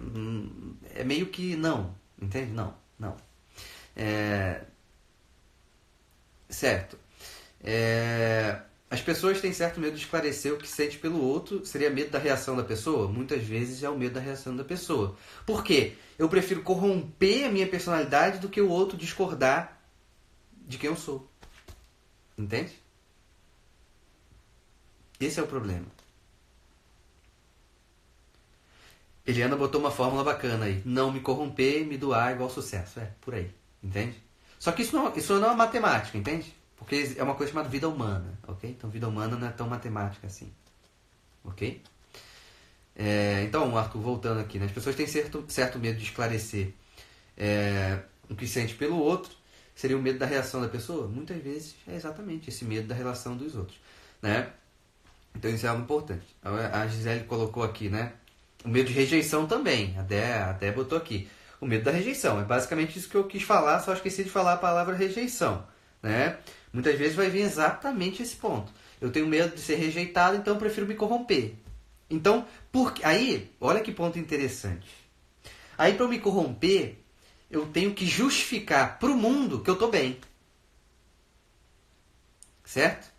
meio que não, entende? Não. Certo. As pessoas têm certo medo de esclarecer o que sente pelo outro. Seria medo da reação da pessoa? Muitas vezes é o medo da reação da pessoa. Por quê? Eu prefiro corromper a minha personalidade do que o outro discordar de quem eu sou. Entende? Esse é o problema. Eliana botou uma fórmula bacana aí. Não me corromper, me doar igual sucesso. Por aí. Entende? Só que isso não é matemática, entende? Porque é uma coisa chamada vida humana, ok? Então, vida humana não é tão matemática assim, ok? Então, Arthur, voltando aqui, né? As pessoas têm certo medo de esclarecer o que sente pelo outro. Seria o medo da reação da pessoa? Muitas vezes é exatamente esse medo da relação dos outros, né? Então, isso é algo importante. A Gisele colocou aqui, né? O medo de rejeição também, até botou aqui. O medo da rejeição, é basicamente isso que eu quis falar, só esqueci de falar a palavra rejeição, né? Muitas vezes vai vir exatamente esse ponto. Eu tenho medo de ser rejeitado, então eu prefiro me corromper. Então, aí, olha que ponto interessante. Aí, para eu me corromper, eu tenho que justificar para o mundo que eu estou bem. Certo?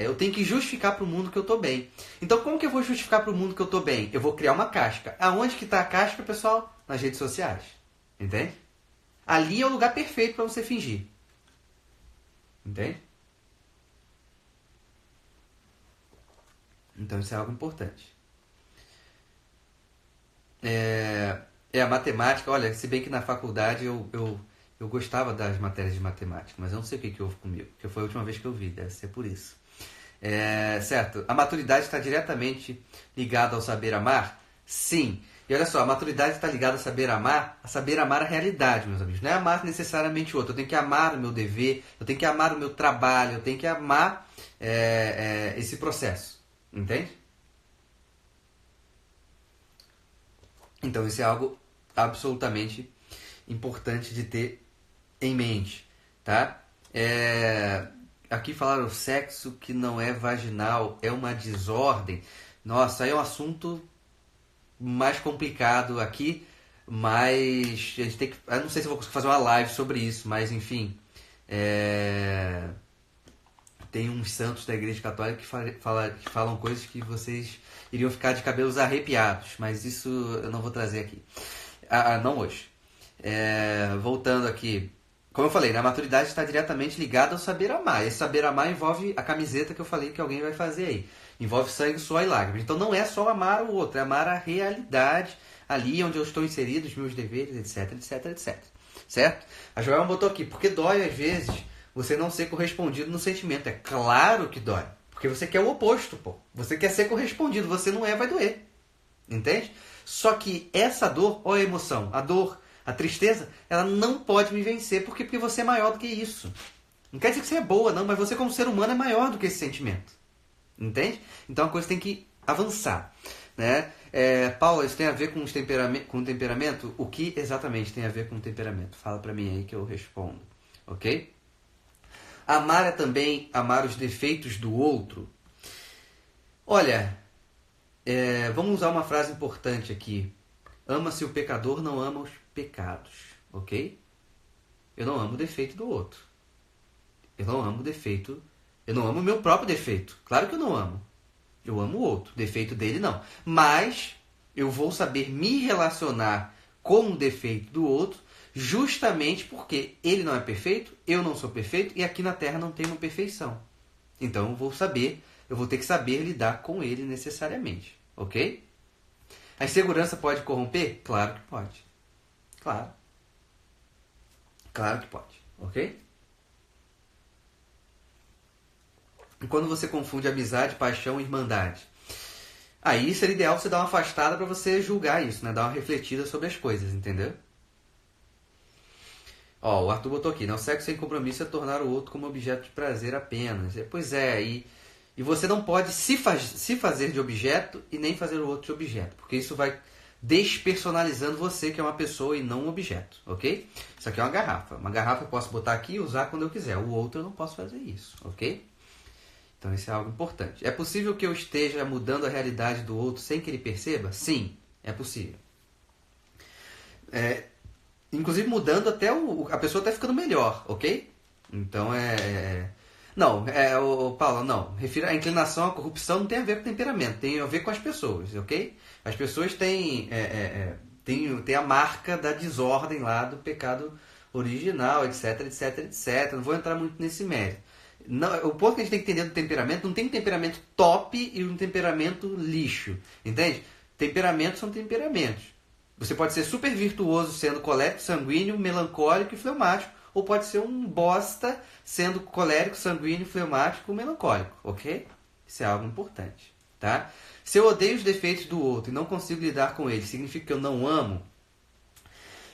Eu tenho que justificar para o mundo que eu estou bem. Então, como que eu vou justificar para o mundo que eu estou bem? Eu vou criar uma casca. Aonde que está a casca, pessoal? Nas redes sociais. Entende? Ali é o lugar perfeito para você fingir. Entende? Então isso é algo importante. A matemática, olha, se bem que na faculdade eu gostava das matérias de matemática, mas eu não sei o que houve comigo, porque foi a última vez que eu vi, deve ser por isso. Certo, a maturidade está diretamente ligada ao saber amar? Sim. E olha só, a maturidade está ligada a saber amar a realidade, meus amigos. Não é amar necessariamente o outro. Eu tenho que amar o meu dever, eu tenho que amar o meu trabalho, eu tenho que amar esse processo. Entende? Então isso é algo absolutamente importante de ter em mente, tá? Aqui falaram sexo que não é vaginal, é uma desordem. Nossa, aí é um assunto mais complicado aqui, mas a gente tem que. Eu não sei se eu vou conseguir fazer uma live sobre isso, mas enfim. Tem uns santos da Igreja Católica que falam coisas que vocês iriam ficar de cabelos arrepiados, mas isso eu não vou trazer aqui. Não hoje. Voltando aqui. Como eu falei, né, a maturidade está diretamente ligada ao saber amar. Esse saber amar envolve a camiseta que eu falei que alguém vai fazer aí. Envolve sangue, suor e lágrimas. Então não é só amar o outro, é amar a realidade ali onde eu estou inserido, os meus deveres, etc. Certo? A Joelma botou aqui, porque dói às vezes você não ser correspondido no sentimento. É claro que dói. Porque você quer o oposto, pô. Você quer ser correspondido, você não vai doer. Entende? Só que essa dor, olha a emoção, a dor, a tristeza, ela não pode me vencer porque você é maior do que isso. Não quer dizer que você é boa, não, mas você como ser humano é maior do que esse sentimento. Entende? Então a coisa tem que avançar. Né? Paula, isso tem a ver com o temperamento? O que exatamente tem a ver com o temperamento? Fala pra mim aí que eu respondo. Ok? Amar é também amar os defeitos do outro? Olha, vamos usar uma frase importante aqui. Ama-se o pecador, não ama os pecados, ok? Eu não amo o defeito do outro. Eu não amo o defeito. Eu não amo o meu próprio defeito. Claro que eu não amo. Eu amo o outro. Defeito dele não. Mas eu vou saber me relacionar com o defeito do outro justamente porque ele não é perfeito, eu não sou perfeito e aqui na Terra não tem uma perfeição. Então eu vou ter que saber lidar com ele necessariamente, ok? A insegurança pode corromper? Claro que pode. Claro. Claro que pode, ok? E quando você confunde amizade, paixão e irmandade? Aí seria ideal você dar uma afastada para você julgar isso, né? Dar uma refletida sobre as coisas, entendeu? Ó, o Arthur botou aqui, né? O sexo sem compromisso é tornar o outro como objeto de prazer apenas. Pois é, e você não pode se fazer de objeto e nem fazer o outro de objeto, porque isso vai despersonalizando você, que é uma pessoa e não um objeto, ok? Isso aqui é uma garrafa. Uma garrafa eu posso botar aqui e usar quando eu quiser. O outro eu não posso fazer isso, ok? Então isso é algo importante. É possível que eu esteja mudando a realidade do outro sem que ele perceba? Sim, é possível. Inclusive mudando até a pessoa até ficando melhor, ok? Então Não, Paulo, não. Refiro a inclinação, a corrupção não tem a ver com temperamento, tem a ver com as pessoas, ok? As pessoas têm a marca da desordem lá, do pecado original, etc, etc, etc. Não vou entrar muito nesse mérito. Não, o ponto que a gente tem que entender do temperamento, não tem um temperamento top e um temperamento lixo, entende? Temperamentos são temperamentos. Você pode ser super virtuoso sendo colérico, sanguíneo, melancólico e fleumático, ou pode ser um bosta sendo colérico, sanguíneo, fleumático, melancólico, ok? Isso é algo importante, tá? Se eu odeio os defeitos do outro e não consigo lidar com eles, significa que eu não amo?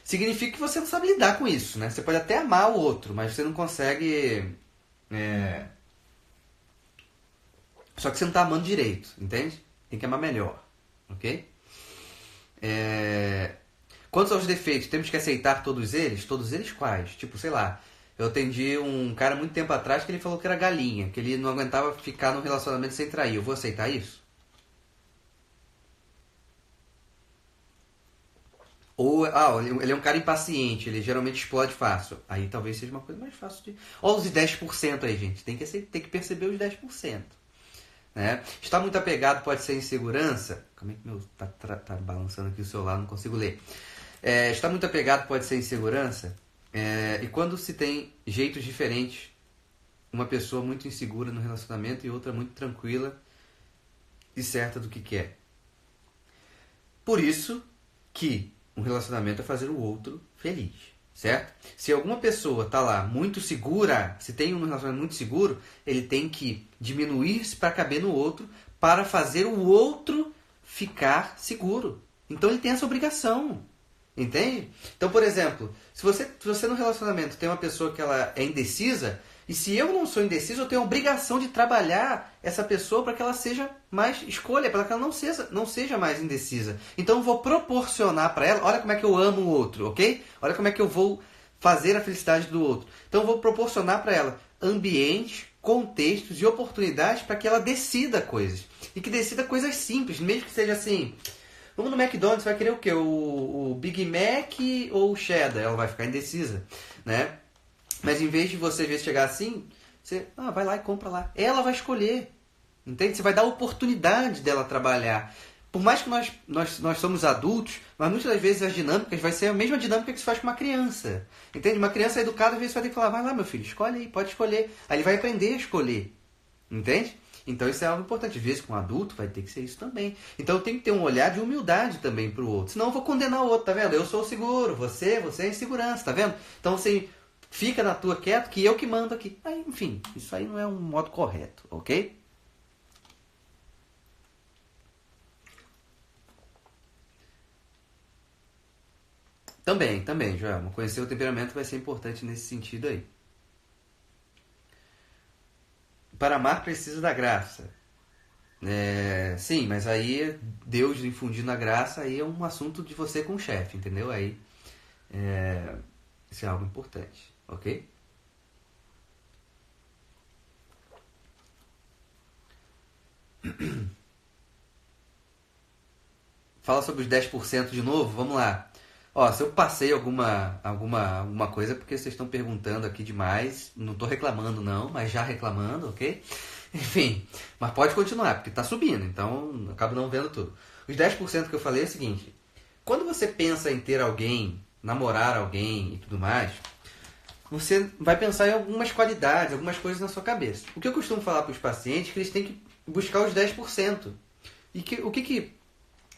Significa que você não sabe lidar com isso, né? Você pode até amar o outro, mas você não consegue... Só que você não está amando direito, entende? Tem que amar melhor, ok? Quanto aos defeitos, temos que aceitar todos eles? Todos eles quais? Tipo, sei lá, eu atendi um cara muito tempo atrás que ele falou que era galinha, que ele não aguentava ficar num relacionamento sem trair. Eu vou aceitar isso? Ou, ele é um cara impaciente, ele geralmente explode fácil. Aí talvez seja uma coisa mais fácil de... Olha os 10% aí, gente. Tem que perceber os 10%. Né? Estar muito apegado pode ser insegurança. Como é que meu... Tá balançando aqui o celular, não consigo ler. Estar muito apegado pode ser insegurança. E quando se tem jeitos diferentes, uma pessoa muito insegura no relacionamento e outra muito tranquila e certa do que quer. Por isso que um relacionamento é fazer o outro feliz, certo? Se alguma pessoa está lá muito segura, se tem um relacionamento muito seguro, ele tem que diminuir-se para caber no outro, para fazer o outro ficar seguro. Então ele tem essa obrigação, entende? Então, por exemplo, se você no relacionamento tem uma pessoa que ela é indecisa, e se eu não sou indeciso, eu tenho a obrigação de trabalhar essa pessoa para que ela seja mais escolha, para que ela não seja mais indecisa. Então eu vou proporcionar para ela, olha como é que eu amo o outro, ok? Olha como é que eu vou fazer a felicidade do outro. Então eu vou proporcionar para ela ambientes, contextos e oportunidades para que ela decida coisas. E que decida coisas simples, mesmo que seja assim... Vamos no McDonald's, vai querer o quê? O Big Mac ou o Cheddar? Ela vai ficar indecisa, né? Mas em vez de você ver chegar assim, você vai lá e compra lá. Ela vai escolher, entende? Você vai dar a oportunidade dela trabalhar. Por mais que nós somos adultos, mas muitas das vezes as dinâmicas vai ser a mesma dinâmica que se faz com uma criança. Entende? Uma criança educada, às vezes você vai ter que falar, vai lá meu filho, escolhe aí, pode escolher. Aí ele vai aprender a escolher, entende? Então isso é algo importante. Às vezes com um adulto vai ter que ser isso também. Então eu tenho que ter um olhar de humildade também pro outro. Senão eu vou condenar o outro, tá vendo? Eu sou o seguro, você é insegurança, tá vendo? Então assim... Fica na tua quieto que eu que mando aqui. Aí, enfim, isso aí não é um modo correto, ok? Também, Joelma. Conhecer o temperamento vai ser importante nesse sentido aí. Para amar precisa da graça. Sim, mas aí Deus infundindo a graça aí é um assunto de você com o chefe, entendeu? Aí isso é algo importante, ok? Fala sobre os 10% de novo, vamos lá. Ó, se eu passei alguma coisa, é porque vocês estão perguntando aqui demais. Não estou reclamando não, mas já reclamando, ok? Enfim, mas pode continuar, porque está subindo, então eu acabo não vendo tudo. Os 10% que eu falei é o seguinte. Quando você pensa em ter alguém, namorar alguém e tudo mais, você vai pensar em algumas qualidades, algumas coisas na sua cabeça. O que eu costumo falar para os pacientes é que eles têm que buscar os 10%. E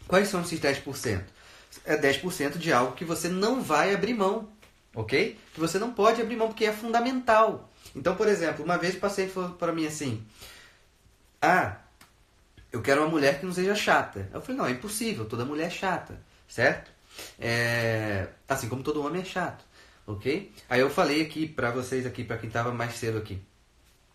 quais são esses 10%? É 10% de algo que você não vai abrir mão, ok? Que você não pode abrir mão porque é fundamental. Então, por exemplo, uma vez o paciente falou para mim assim: eu quero uma mulher que não seja chata. Eu falei, não, é impossível, toda mulher é chata, certo? Assim como todo homem é chato. ok? Aí eu falei aqui pra vocês, aqui para quem estava mais cedo aqui.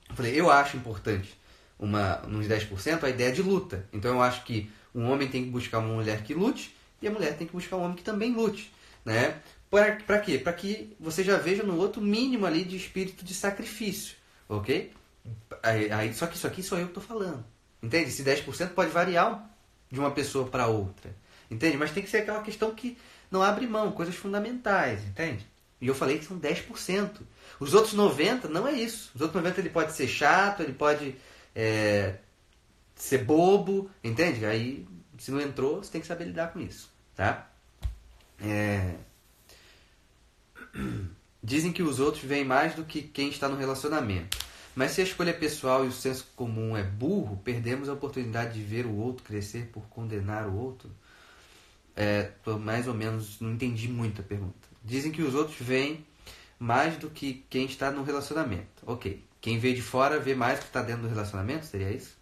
Eu falei, eu acho importante nos 10% a ideia de luta. Então eu acho que um homem tem que buscar uma mulher que lute e a mulher tem que buscar um homem que também lute, né? Para quê? Para que você já veja no outro mínimo ali de espírito de sacrifício, ok? Só que isso aqui sou eu que estou falando, entende? Esse 10% pode variar de uma pessoa para outra, entende? Mas tem que ser aquela questão que não abre mão, coisas fundamentais, entende? E eu falei que são 10%. Os outros 90% não é isso. Os outros 90% ele pode ser chato, ele pode ser bobo, entende? Aí, se não entrou, você tem que saber lidar com isso, tá? Dizem que os outros veem mais do que quem está no relacionamento. Mas se a escolha é pessoal e o senso comum é burro, perdemos a oportunidade de ver o outro crescer por condenar o outro? Mais ou menos, não entendi muito a pergunta. Dizem que os outros veem mais do que quem está no relacionamento. Ok. Quem vê de fora vê mais do que está dentro do relacionamento? Seria isso?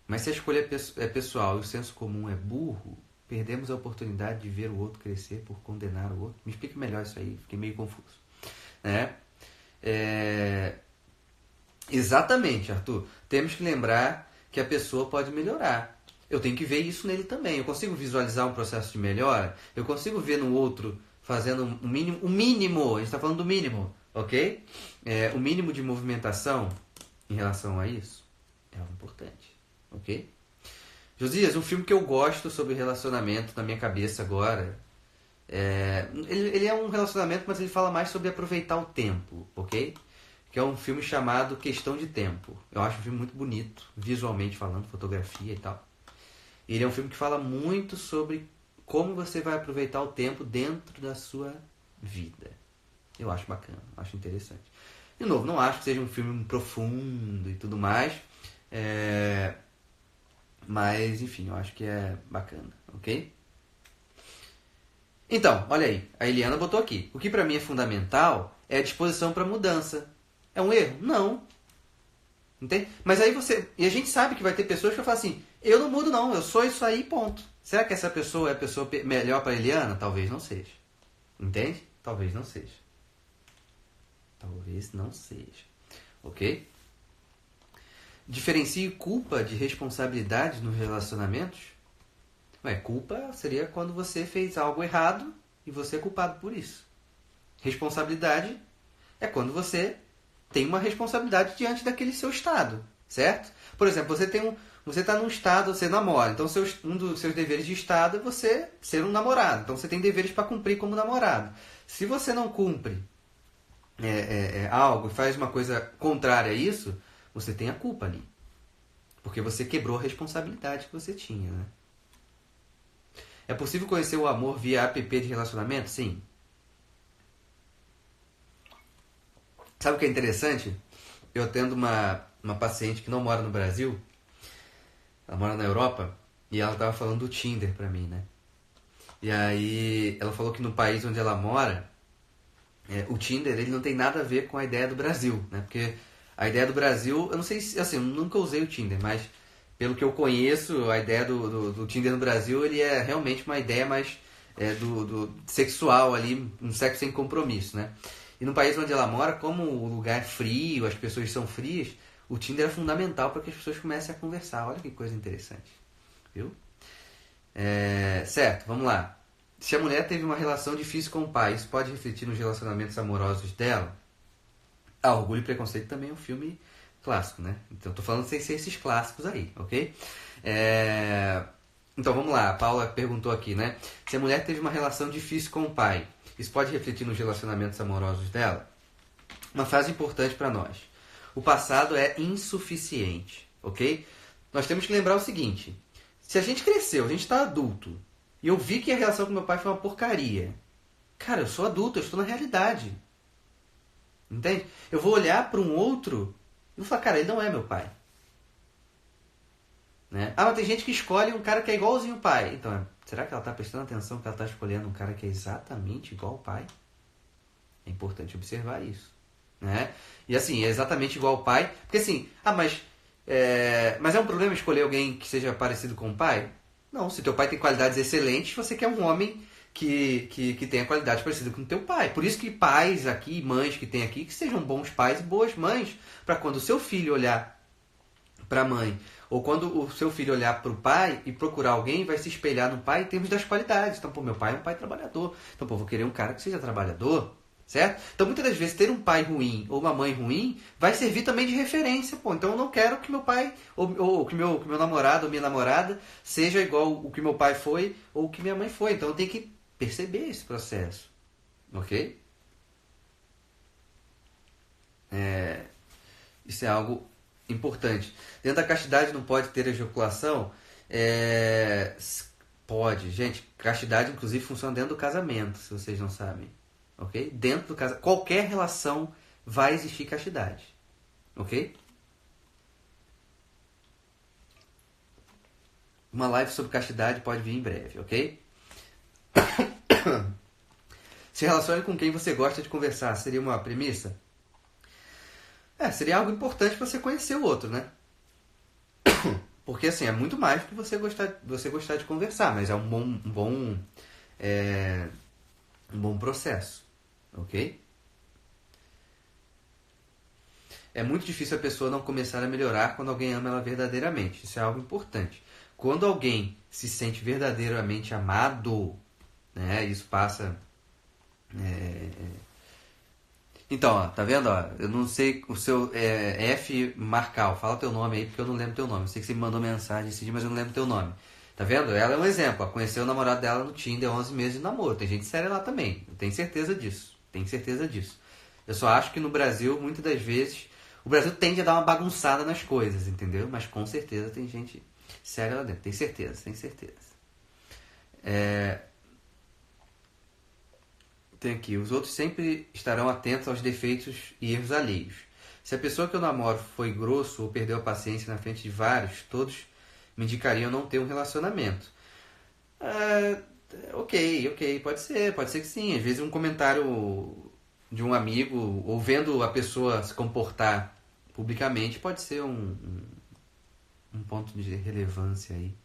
Mas se a escolha é pessoal e o senso comum é burro, perdemos a oportunidade de ver o outro crescer por condenar o outro? Me explica melhor isso aí, fiquei meio confuso. Né? Exatamente, Arthur. Temos que lembrar que a pessoa pode melhorar. Eu tenho que ver isso nele também. Eu consigo visualizar um processo de melhora? Eu consigo ver no outro fazendo o mínimo, a gente está falando do mínimo, ok? O mínimo de movimentação em relação a isso é algo importante, ok? Josias, um filme que eu gosto sobre relacionamento na minha cabeça agora, ele é um relacionamento, mas ele fala mais sobre aproveitar o tempo, ok? Que é um filme chamado Questão de Tempo. Eu acho um filme muito bonito, visualmente falando, fotografia e tal. Ele é um filme que fala muito sobre como você vai aproveitar o tempo dentro da sua vida. Eu acho bacana, acho interessante. De novo, não acho que seja um filme profundo e tudo mais, mas enfim, eu acho que é bacana, ok? Então, olha aí, a Eliana botou aqui. O que pra mim é fundamental é a disposição para mudança. É um erro? Não. Entende? Mas aí e a gente sabe que vai ter pessoas que vão falar assim, eu não mudo não, eu sou isso aí, ponto. Será que essa pessoa é a pessoa melhor para a Eliana? Talvez não seja. Entende? Talvez não seja. Talvez não seja. Ok? Diferencie culpa de responsabilidade nos relacionamentos? Culpa seria quando você fez algo errado e você é culpado por isso. Responsabilidade é quando você tem uma responsabilidade diante daquele seu estado, certo? Por exemplo, você está num estado, você namora, então um dos seus deveres de estado é você ser um namorado. Então você tem deveres para cumprir como namorado. Se você não cumpre algo e faz uma coisa contrária a isso, você tem a culpa ali. Porque você quebrou a responsabilidade que você tinha, né? É possível conhecer o amor via app de relacionamento? Sim. Sabe o que é interessante? Eu atendo uma paciente que não mora no Brasil, ela mora na Europa, e ela estava falando do Tinder pra mim, né? E aí ela falou que no país onde ela mora, o Tinder ele não tem nada a ver com a ideia do Brasil, né? Porque a ideia do Brasil, eu não sei se, assim, eu nunca usei o Tinder, mas pelo que eu conheço, a ideia do Tinder no Brasil, ele é realmente uma ideia mais do sexual ali, um sexo sem compromisso, né? E no país onde ela mora, como o lugar é frio, as pessoas são frias, o Tinder é fundamental para que as pessoas comecem a conversar. Olha que coisa interessante, viu? Certo, vamos lá. Se a mulher teve uma relação difícil com o pai, isso pode refletir nos relacionamentos amorosos dela? Orgulho e Preconceito também é um filme clássico, né? Então, tô falando sem ser esses clássicos aí, ok? Então, vamos lá. A Paula perguntou aqui, né? Se a mulher teve uma relação difícil com o pai, isso pode refletir nos relacionamentos amorosos dela? Uma frase importante para nós. O passado é insuficiente, ok? Nós temos que lembrar o seguinte. Se a gente cresceu, a gente está adulto, e eu vi que a relação com meu pai foi uma porcaria. Cara, eu sou adulto, eu estou na realidade. Entende? Eu vou olhar para um outro e vou falar, cara, ele não é meu pai. Né? Mas tem gente que escolhe um cara que é igualzinho o pai. Então, será que ela está prestando atenção que ela está escolhendo um cara que é exatamente igual ao pai? É importante observar isso. Né? E assim, é exatamente igual ao pai. Porque assim, mas é um problema escolher alguém que seja parecido com o pai? Não, se teu pai tem qualidades excelentes, você quer um homem que tenha qualidade parecida com o teu pai. Por isso que pais aqui, mães que tem aqui, que sejam bons pais e boas mães, para quando o seu filho olhar para a mãe, ou quando o seu filho olhar para o pai e procurar alguém, vai se espelhar no pai em termos das qualidades. Então, pô, meu pai é um pai trabalhador. Então, pô, vou querer um cara que seja trabalhador, certo? Então, muitas das vezes, ter um pai ruim ou uma mãe ruim vai servir também de referência. Pô, então eu não quero que meu pai, ou que meu namorado ou minha namorada seja igual o que meu pai foi ou o que minha mãe foi. Então, eu tenho que perceber esse processo, ok? Isso é algo importante. Dentro da castidade não pode ter ejaculação? Pode. Gente, castidade inclusive funciona dentro do casamento, se vocês não sabem. Ok? Dentro do casamento. Qualquer relação vai existir castidade. Ok? Uma live sobre castidade pode vir em breve, ok? Se relacione com quem você gosta de conversar. Seria uma premissa? Seria algo importante para você conhecer o outro, né? Porque assim, é muito mais do que você gostar de conversar, mas é um bom processo, ok? É muito difícil a pessoa não começar a melhorar quando alguém ama ela verdadeiramente. Isso é algo importante. Quando alguém se sente verdadeiramente amado, né? Isso passa... Então, ó, tá vendo? Ó, eu não sei o seu F Marcal. Fala teu nome aí, porque eu não lembro teu nome. Eu sei que você me mandou mensagem esse dia, mas eu não lembro teu nome. Tá vendo? Ela é um exemplo. Ó, conheceu o namorado dela no Tinder, 11 meses de namoro. Tem gente séria lá também. Eu tenho certeza disso. Tenho certeza disso. Eu só acho que no Brasil, muitas das vezes, o Brasil tende a dar uma bagunçada nas coisas, entendeu? Mas com certeza tem gente séria lá dentro. Tenho certeza, tenho certeza. Tem aqui, os outros sempre estarão atentos aos defeitos e erros alheios. Se a pessoa que eu namoro foi grosso ou perdeu a paciência na frente de vários, todos me indicariam não ter um relacionamento. Ok, pode ser que sim. Às vezes um comentário de um amigo, ou vendo a pessoa se comportar publicamente, pode ser um ponto de relevância aí.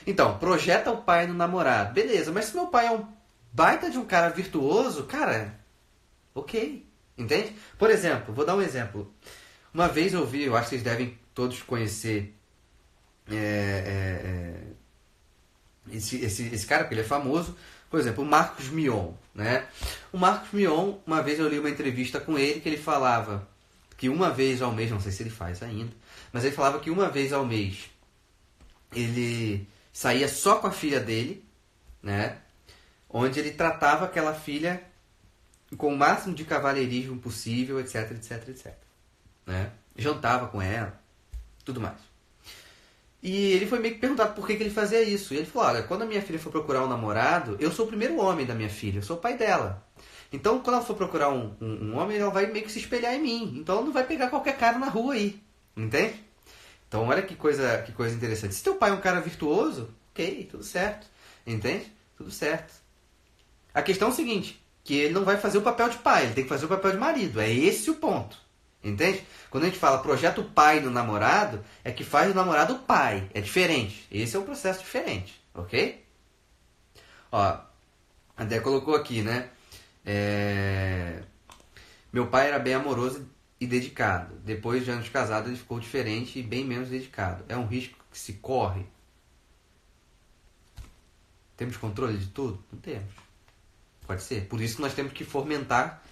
Então, projeta o pai no namorado. Beleza, mas se meu pai é um baita de um cara virtuoso, cara, ok. Entende? Por exemplo, vou dar um exemplo. Uma vez eu vi, eu acho que vocês devem todos conhecer esse cara, porque ele é famoso. Por exemplo, o Marcos Mion, né? O Marcos Mion, uma vez eu li uma entrevista com ele que ele falava que uma vez ao mês, não sei se ele faz ainda, mas ele falava que uma vez ao mês ele saía só com a filha dele, né? Onde ele tratava aquela filha com o máximo de cavalheirismo possível, etc, etc, etc. Né? Jantava com ela, tudo mais. E ele foi meio que perguntado por que ele fazia isso. E ele falou, olha, quando a minha filha for procurar um namorado, eu sou o primeiro homem da minha filha, eu sou o pai dela. Então, quando ela for procurar um homem, ela vai meio que se espelhar em mim. Então, ela não vai pegar qualquer cara na rua aí. Entende? Então, olha que coisa interessante. Se teu pai é um cara virtuoso, ok, tudo certo. Entende? Tudo certo. A questão é o seguinte, que ele não vai fazer o papel de pai, ele tem que fazer o papel de marido. É esse o ponto. Entende? Quando a gente fala projeta o pai no namorado, é que faz o namorado o pai. É diferente. Esse é um processo diferente. Ok? Ó, a André colocou aqui, né? Meu pai era bem amoroso e dedicado. Depois de anos de casado, ele ficou diferente e bem menos dedicado. É um risco que se corre? Temos controle de tudo? Não temos. Pode ser. Por isso que nós temos que fomentar,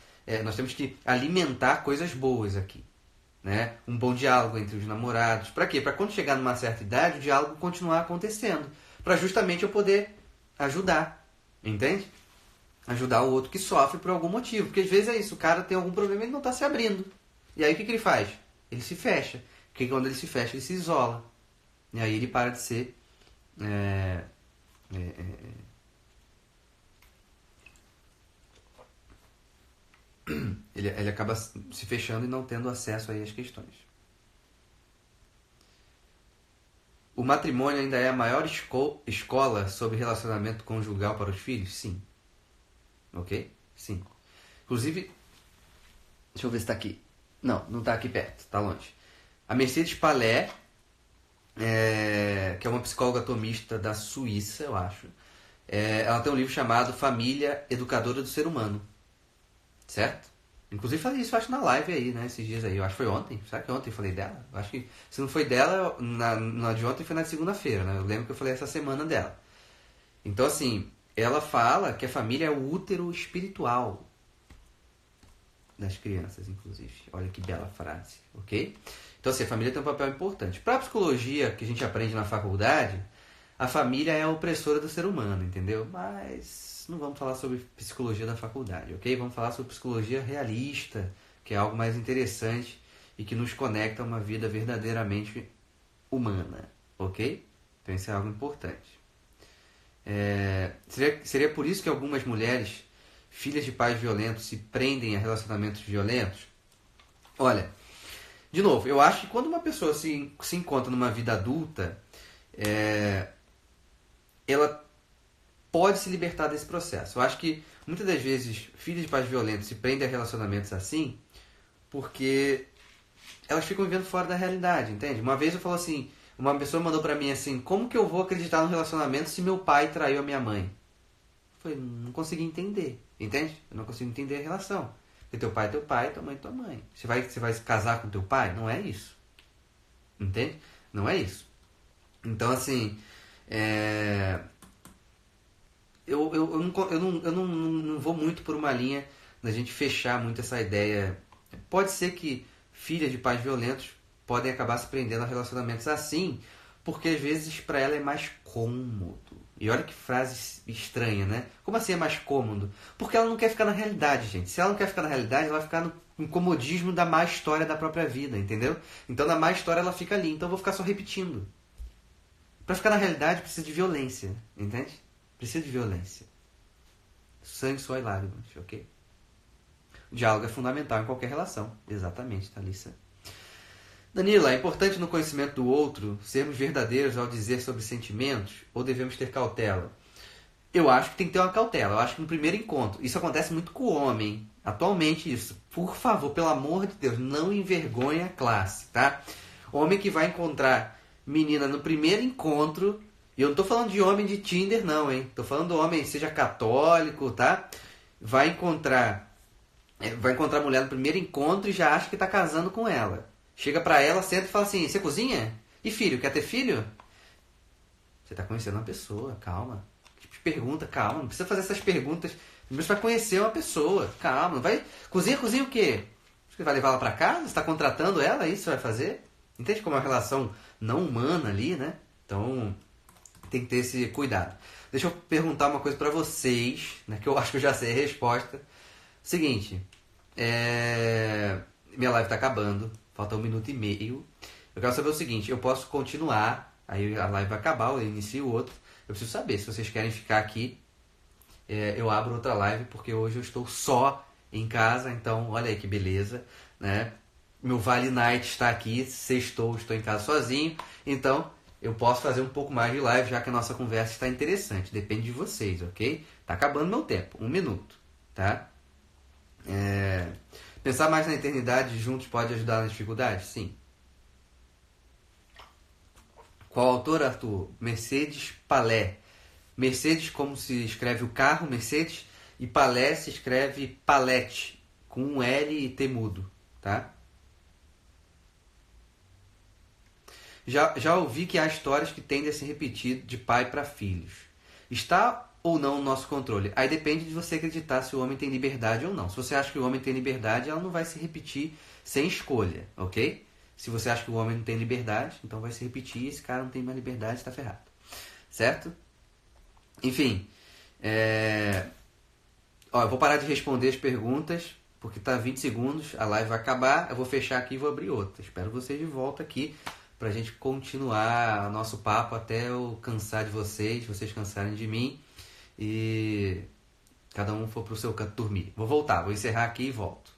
nós temos que alimentar coisas boas aqui. Né? Um bom diálogo entre os namorados. Para quê? Para quando chegar numa certa idade, o diálogo continuar acontecendo. Para justamente eu poder ajudar. Entende? Ajudar o outro que sofre por algum motivo. Porque às vezes é isso, o cara tem algum problema e ele não está se abrindo. E aí o que ele faz? Ele se fecha. Porque quando ele se fecha, ele se isola. E aí ele para de ser... Ele acaba se fechando e não tendo acesso aí às questões. O matrimônio ainda é a maior escola sobre relacionamento conjugal para os filhos? Sim. Ok? Sim. Inclusive, deixa eu ver se está aqui. Não está aqui perto, está longe. A Mercedes Palé, que é uma psicóloga atomista da Suíça, eu acho. Ela tem um livro chamado Família Educadora do Ser Humano, certo? Inclusive falei isso, acho, na live aí, né, esses dias aí. Eu acho que foi ontem. Será que ontem eu falei dela? Eu acho que se não foi dela, na de ontem foi na segunda-feira, né? Eu lembro que eu falei essa semana dela. Então, assim, ela fala que a família é o útero espiritual das crianças, inclusive. Olha que bela frase, ok? Então, assim, a família tem um papel importante. Para a psicologia que a gente aprende na faculdade, a família é a opressora do ser humano, entendeu? Mas não vamos falar sobre psicologia da faculdade, ok? Vamos falar sobre psicologia realista, que é algo mais interessante e que nos conecta a uma vida verdadeiramente humana, ok? Então, isso é algo importante. Seria por isso que algumas mulheres, filhas de pais violentos, se prendem a relacionamentos violentos? Olha, de novo, eu acho que quando uma pessoa se encontra numa vida adulta, ela pode se libertar desse processo. Eu acho que muitas das vezes filhas de pais violentos se prendem a relacionamentos assim porque elas ficam vivendo fora da realidade, entende? Uma vez eu falo assim, uma pessoa mandou pra mim assim, como que eu vou acreditar no relacionamento se meu pai traiu a minha mãe? Eu falei, não consegui entender, entende? Eu não consigo entender a relação. Porque teu pai é teu pai, tua mãe é tua mãe. Você vai se casar com teu pai? Não é isso. Entende? Não é isso. Então, assim, eu não vou muito por uma linha da gente fechar muito essa ideia. Pode ser que filhas de pais violentos podem acabar se prendendo a relacionamentos assim, porque às vezes para ela é mais cômodo. E olha que frase estranha, né? Como assim é mais cômodo? Porque ela não quer ficar na realidade, gente. Se ela não quer ficar na realidade, ela vai ficar no comodismo da má história da própria vida, entendeu? Então na má história ela fica ali. Então eu vou ficar só repetindo. Para ficar na realidade precisa de violência, entende? Precisa de violência. Sangue, suor e lágrimas, ok? O diálogo é fundamental em qualquer relação. Exatamente, Thalissa. Danila, é importante no conhecimento do outro sermos verdadeiros ao dizer sobre sentimentos ou devemos ter cautela? Eu acho que tem que ter uma cautela. Eu acho que no primeiro encontro, isso acontece muito com o homem. Atualmente isso. Por favor, pelo amor de Deus, não envergonhe a classe, tá? Homem que vai encontrar menina no primeiro encontro, e eu não tô falando de homem de Tinder não, hein? Tô falando do homem, seja católico, tá? Vai encontrar mulher no primeiro encontro e já acha que tá casando com ela. Chega pra ela, senta e fala assim, você cozinha? E filho, quer ter filho? Você tá conhecendo uma pessoa, calma. Pergunta, calma, não precisa fazer essas perguntas. Primeiro você vai conhecer uma pessoa, calma. Não vai... Cozinha o quê? Você vai levar ela pra casa? Você está contratando ela? Isso você vai fazer? Entende como é uma relação não humana ali, né? Então, tem que ter esse cuidado. Deixa eu perguntar uma coisa pra vocês, né? Que eu acho que eu já sei a resposta. Seguinte, minha live tá acabando. Falta 1 minuto e meio. Eu quero saber o seguinte, eu posso continuar, aí a live vai acabar, eu inicio outro. Eu preciso saber, se vocês querem ficar aqui, eu abro outra live, porque hoje eu estou só em casa, então olha aí que beleza, né? Meu Vale Night está aqui, sextou, estou em casa sozinho, então eu posso fazer um pouco mais de live, já que a nossa conversa está interessante, depende de vocês, ok? Tá acabando meu tempo, 1 minuto, tá? Pensar mais na eternidade juntos pode ajudar nas dificuldades? Sim. Qual autor, Arthur? Mercedes Palé. Mercedes, como se escreve o carro, Mercedes, e Palé se escreve Palete, com um L e T mudo, tá? Já ouvi que há histórias que tendem a se repetir de pai para filhos. Está ou não no nosso controle? Aí depende de você acreditar se o homem tem liberdade ou não. Se você acha que o homem tem liberdade, ela não vai se repetir sem escolha, ok? Se você acha que o homem não tem liberdade, então vai se repetir, esse cara não tem mais liberdade, está ferrado. Certo? Enfim, eu vou parar de responder as perguntas, porque está 20 segundos, a live vai acabar, eu vou fechar aqui e vou abrir outra. Espero vocês de volta aqui para a gente continuar nosso papo até eu cansar de vocês cansarem de mim e cada um for para o seu canto dormir. Vou voltar, vou encerrar aqui e volto.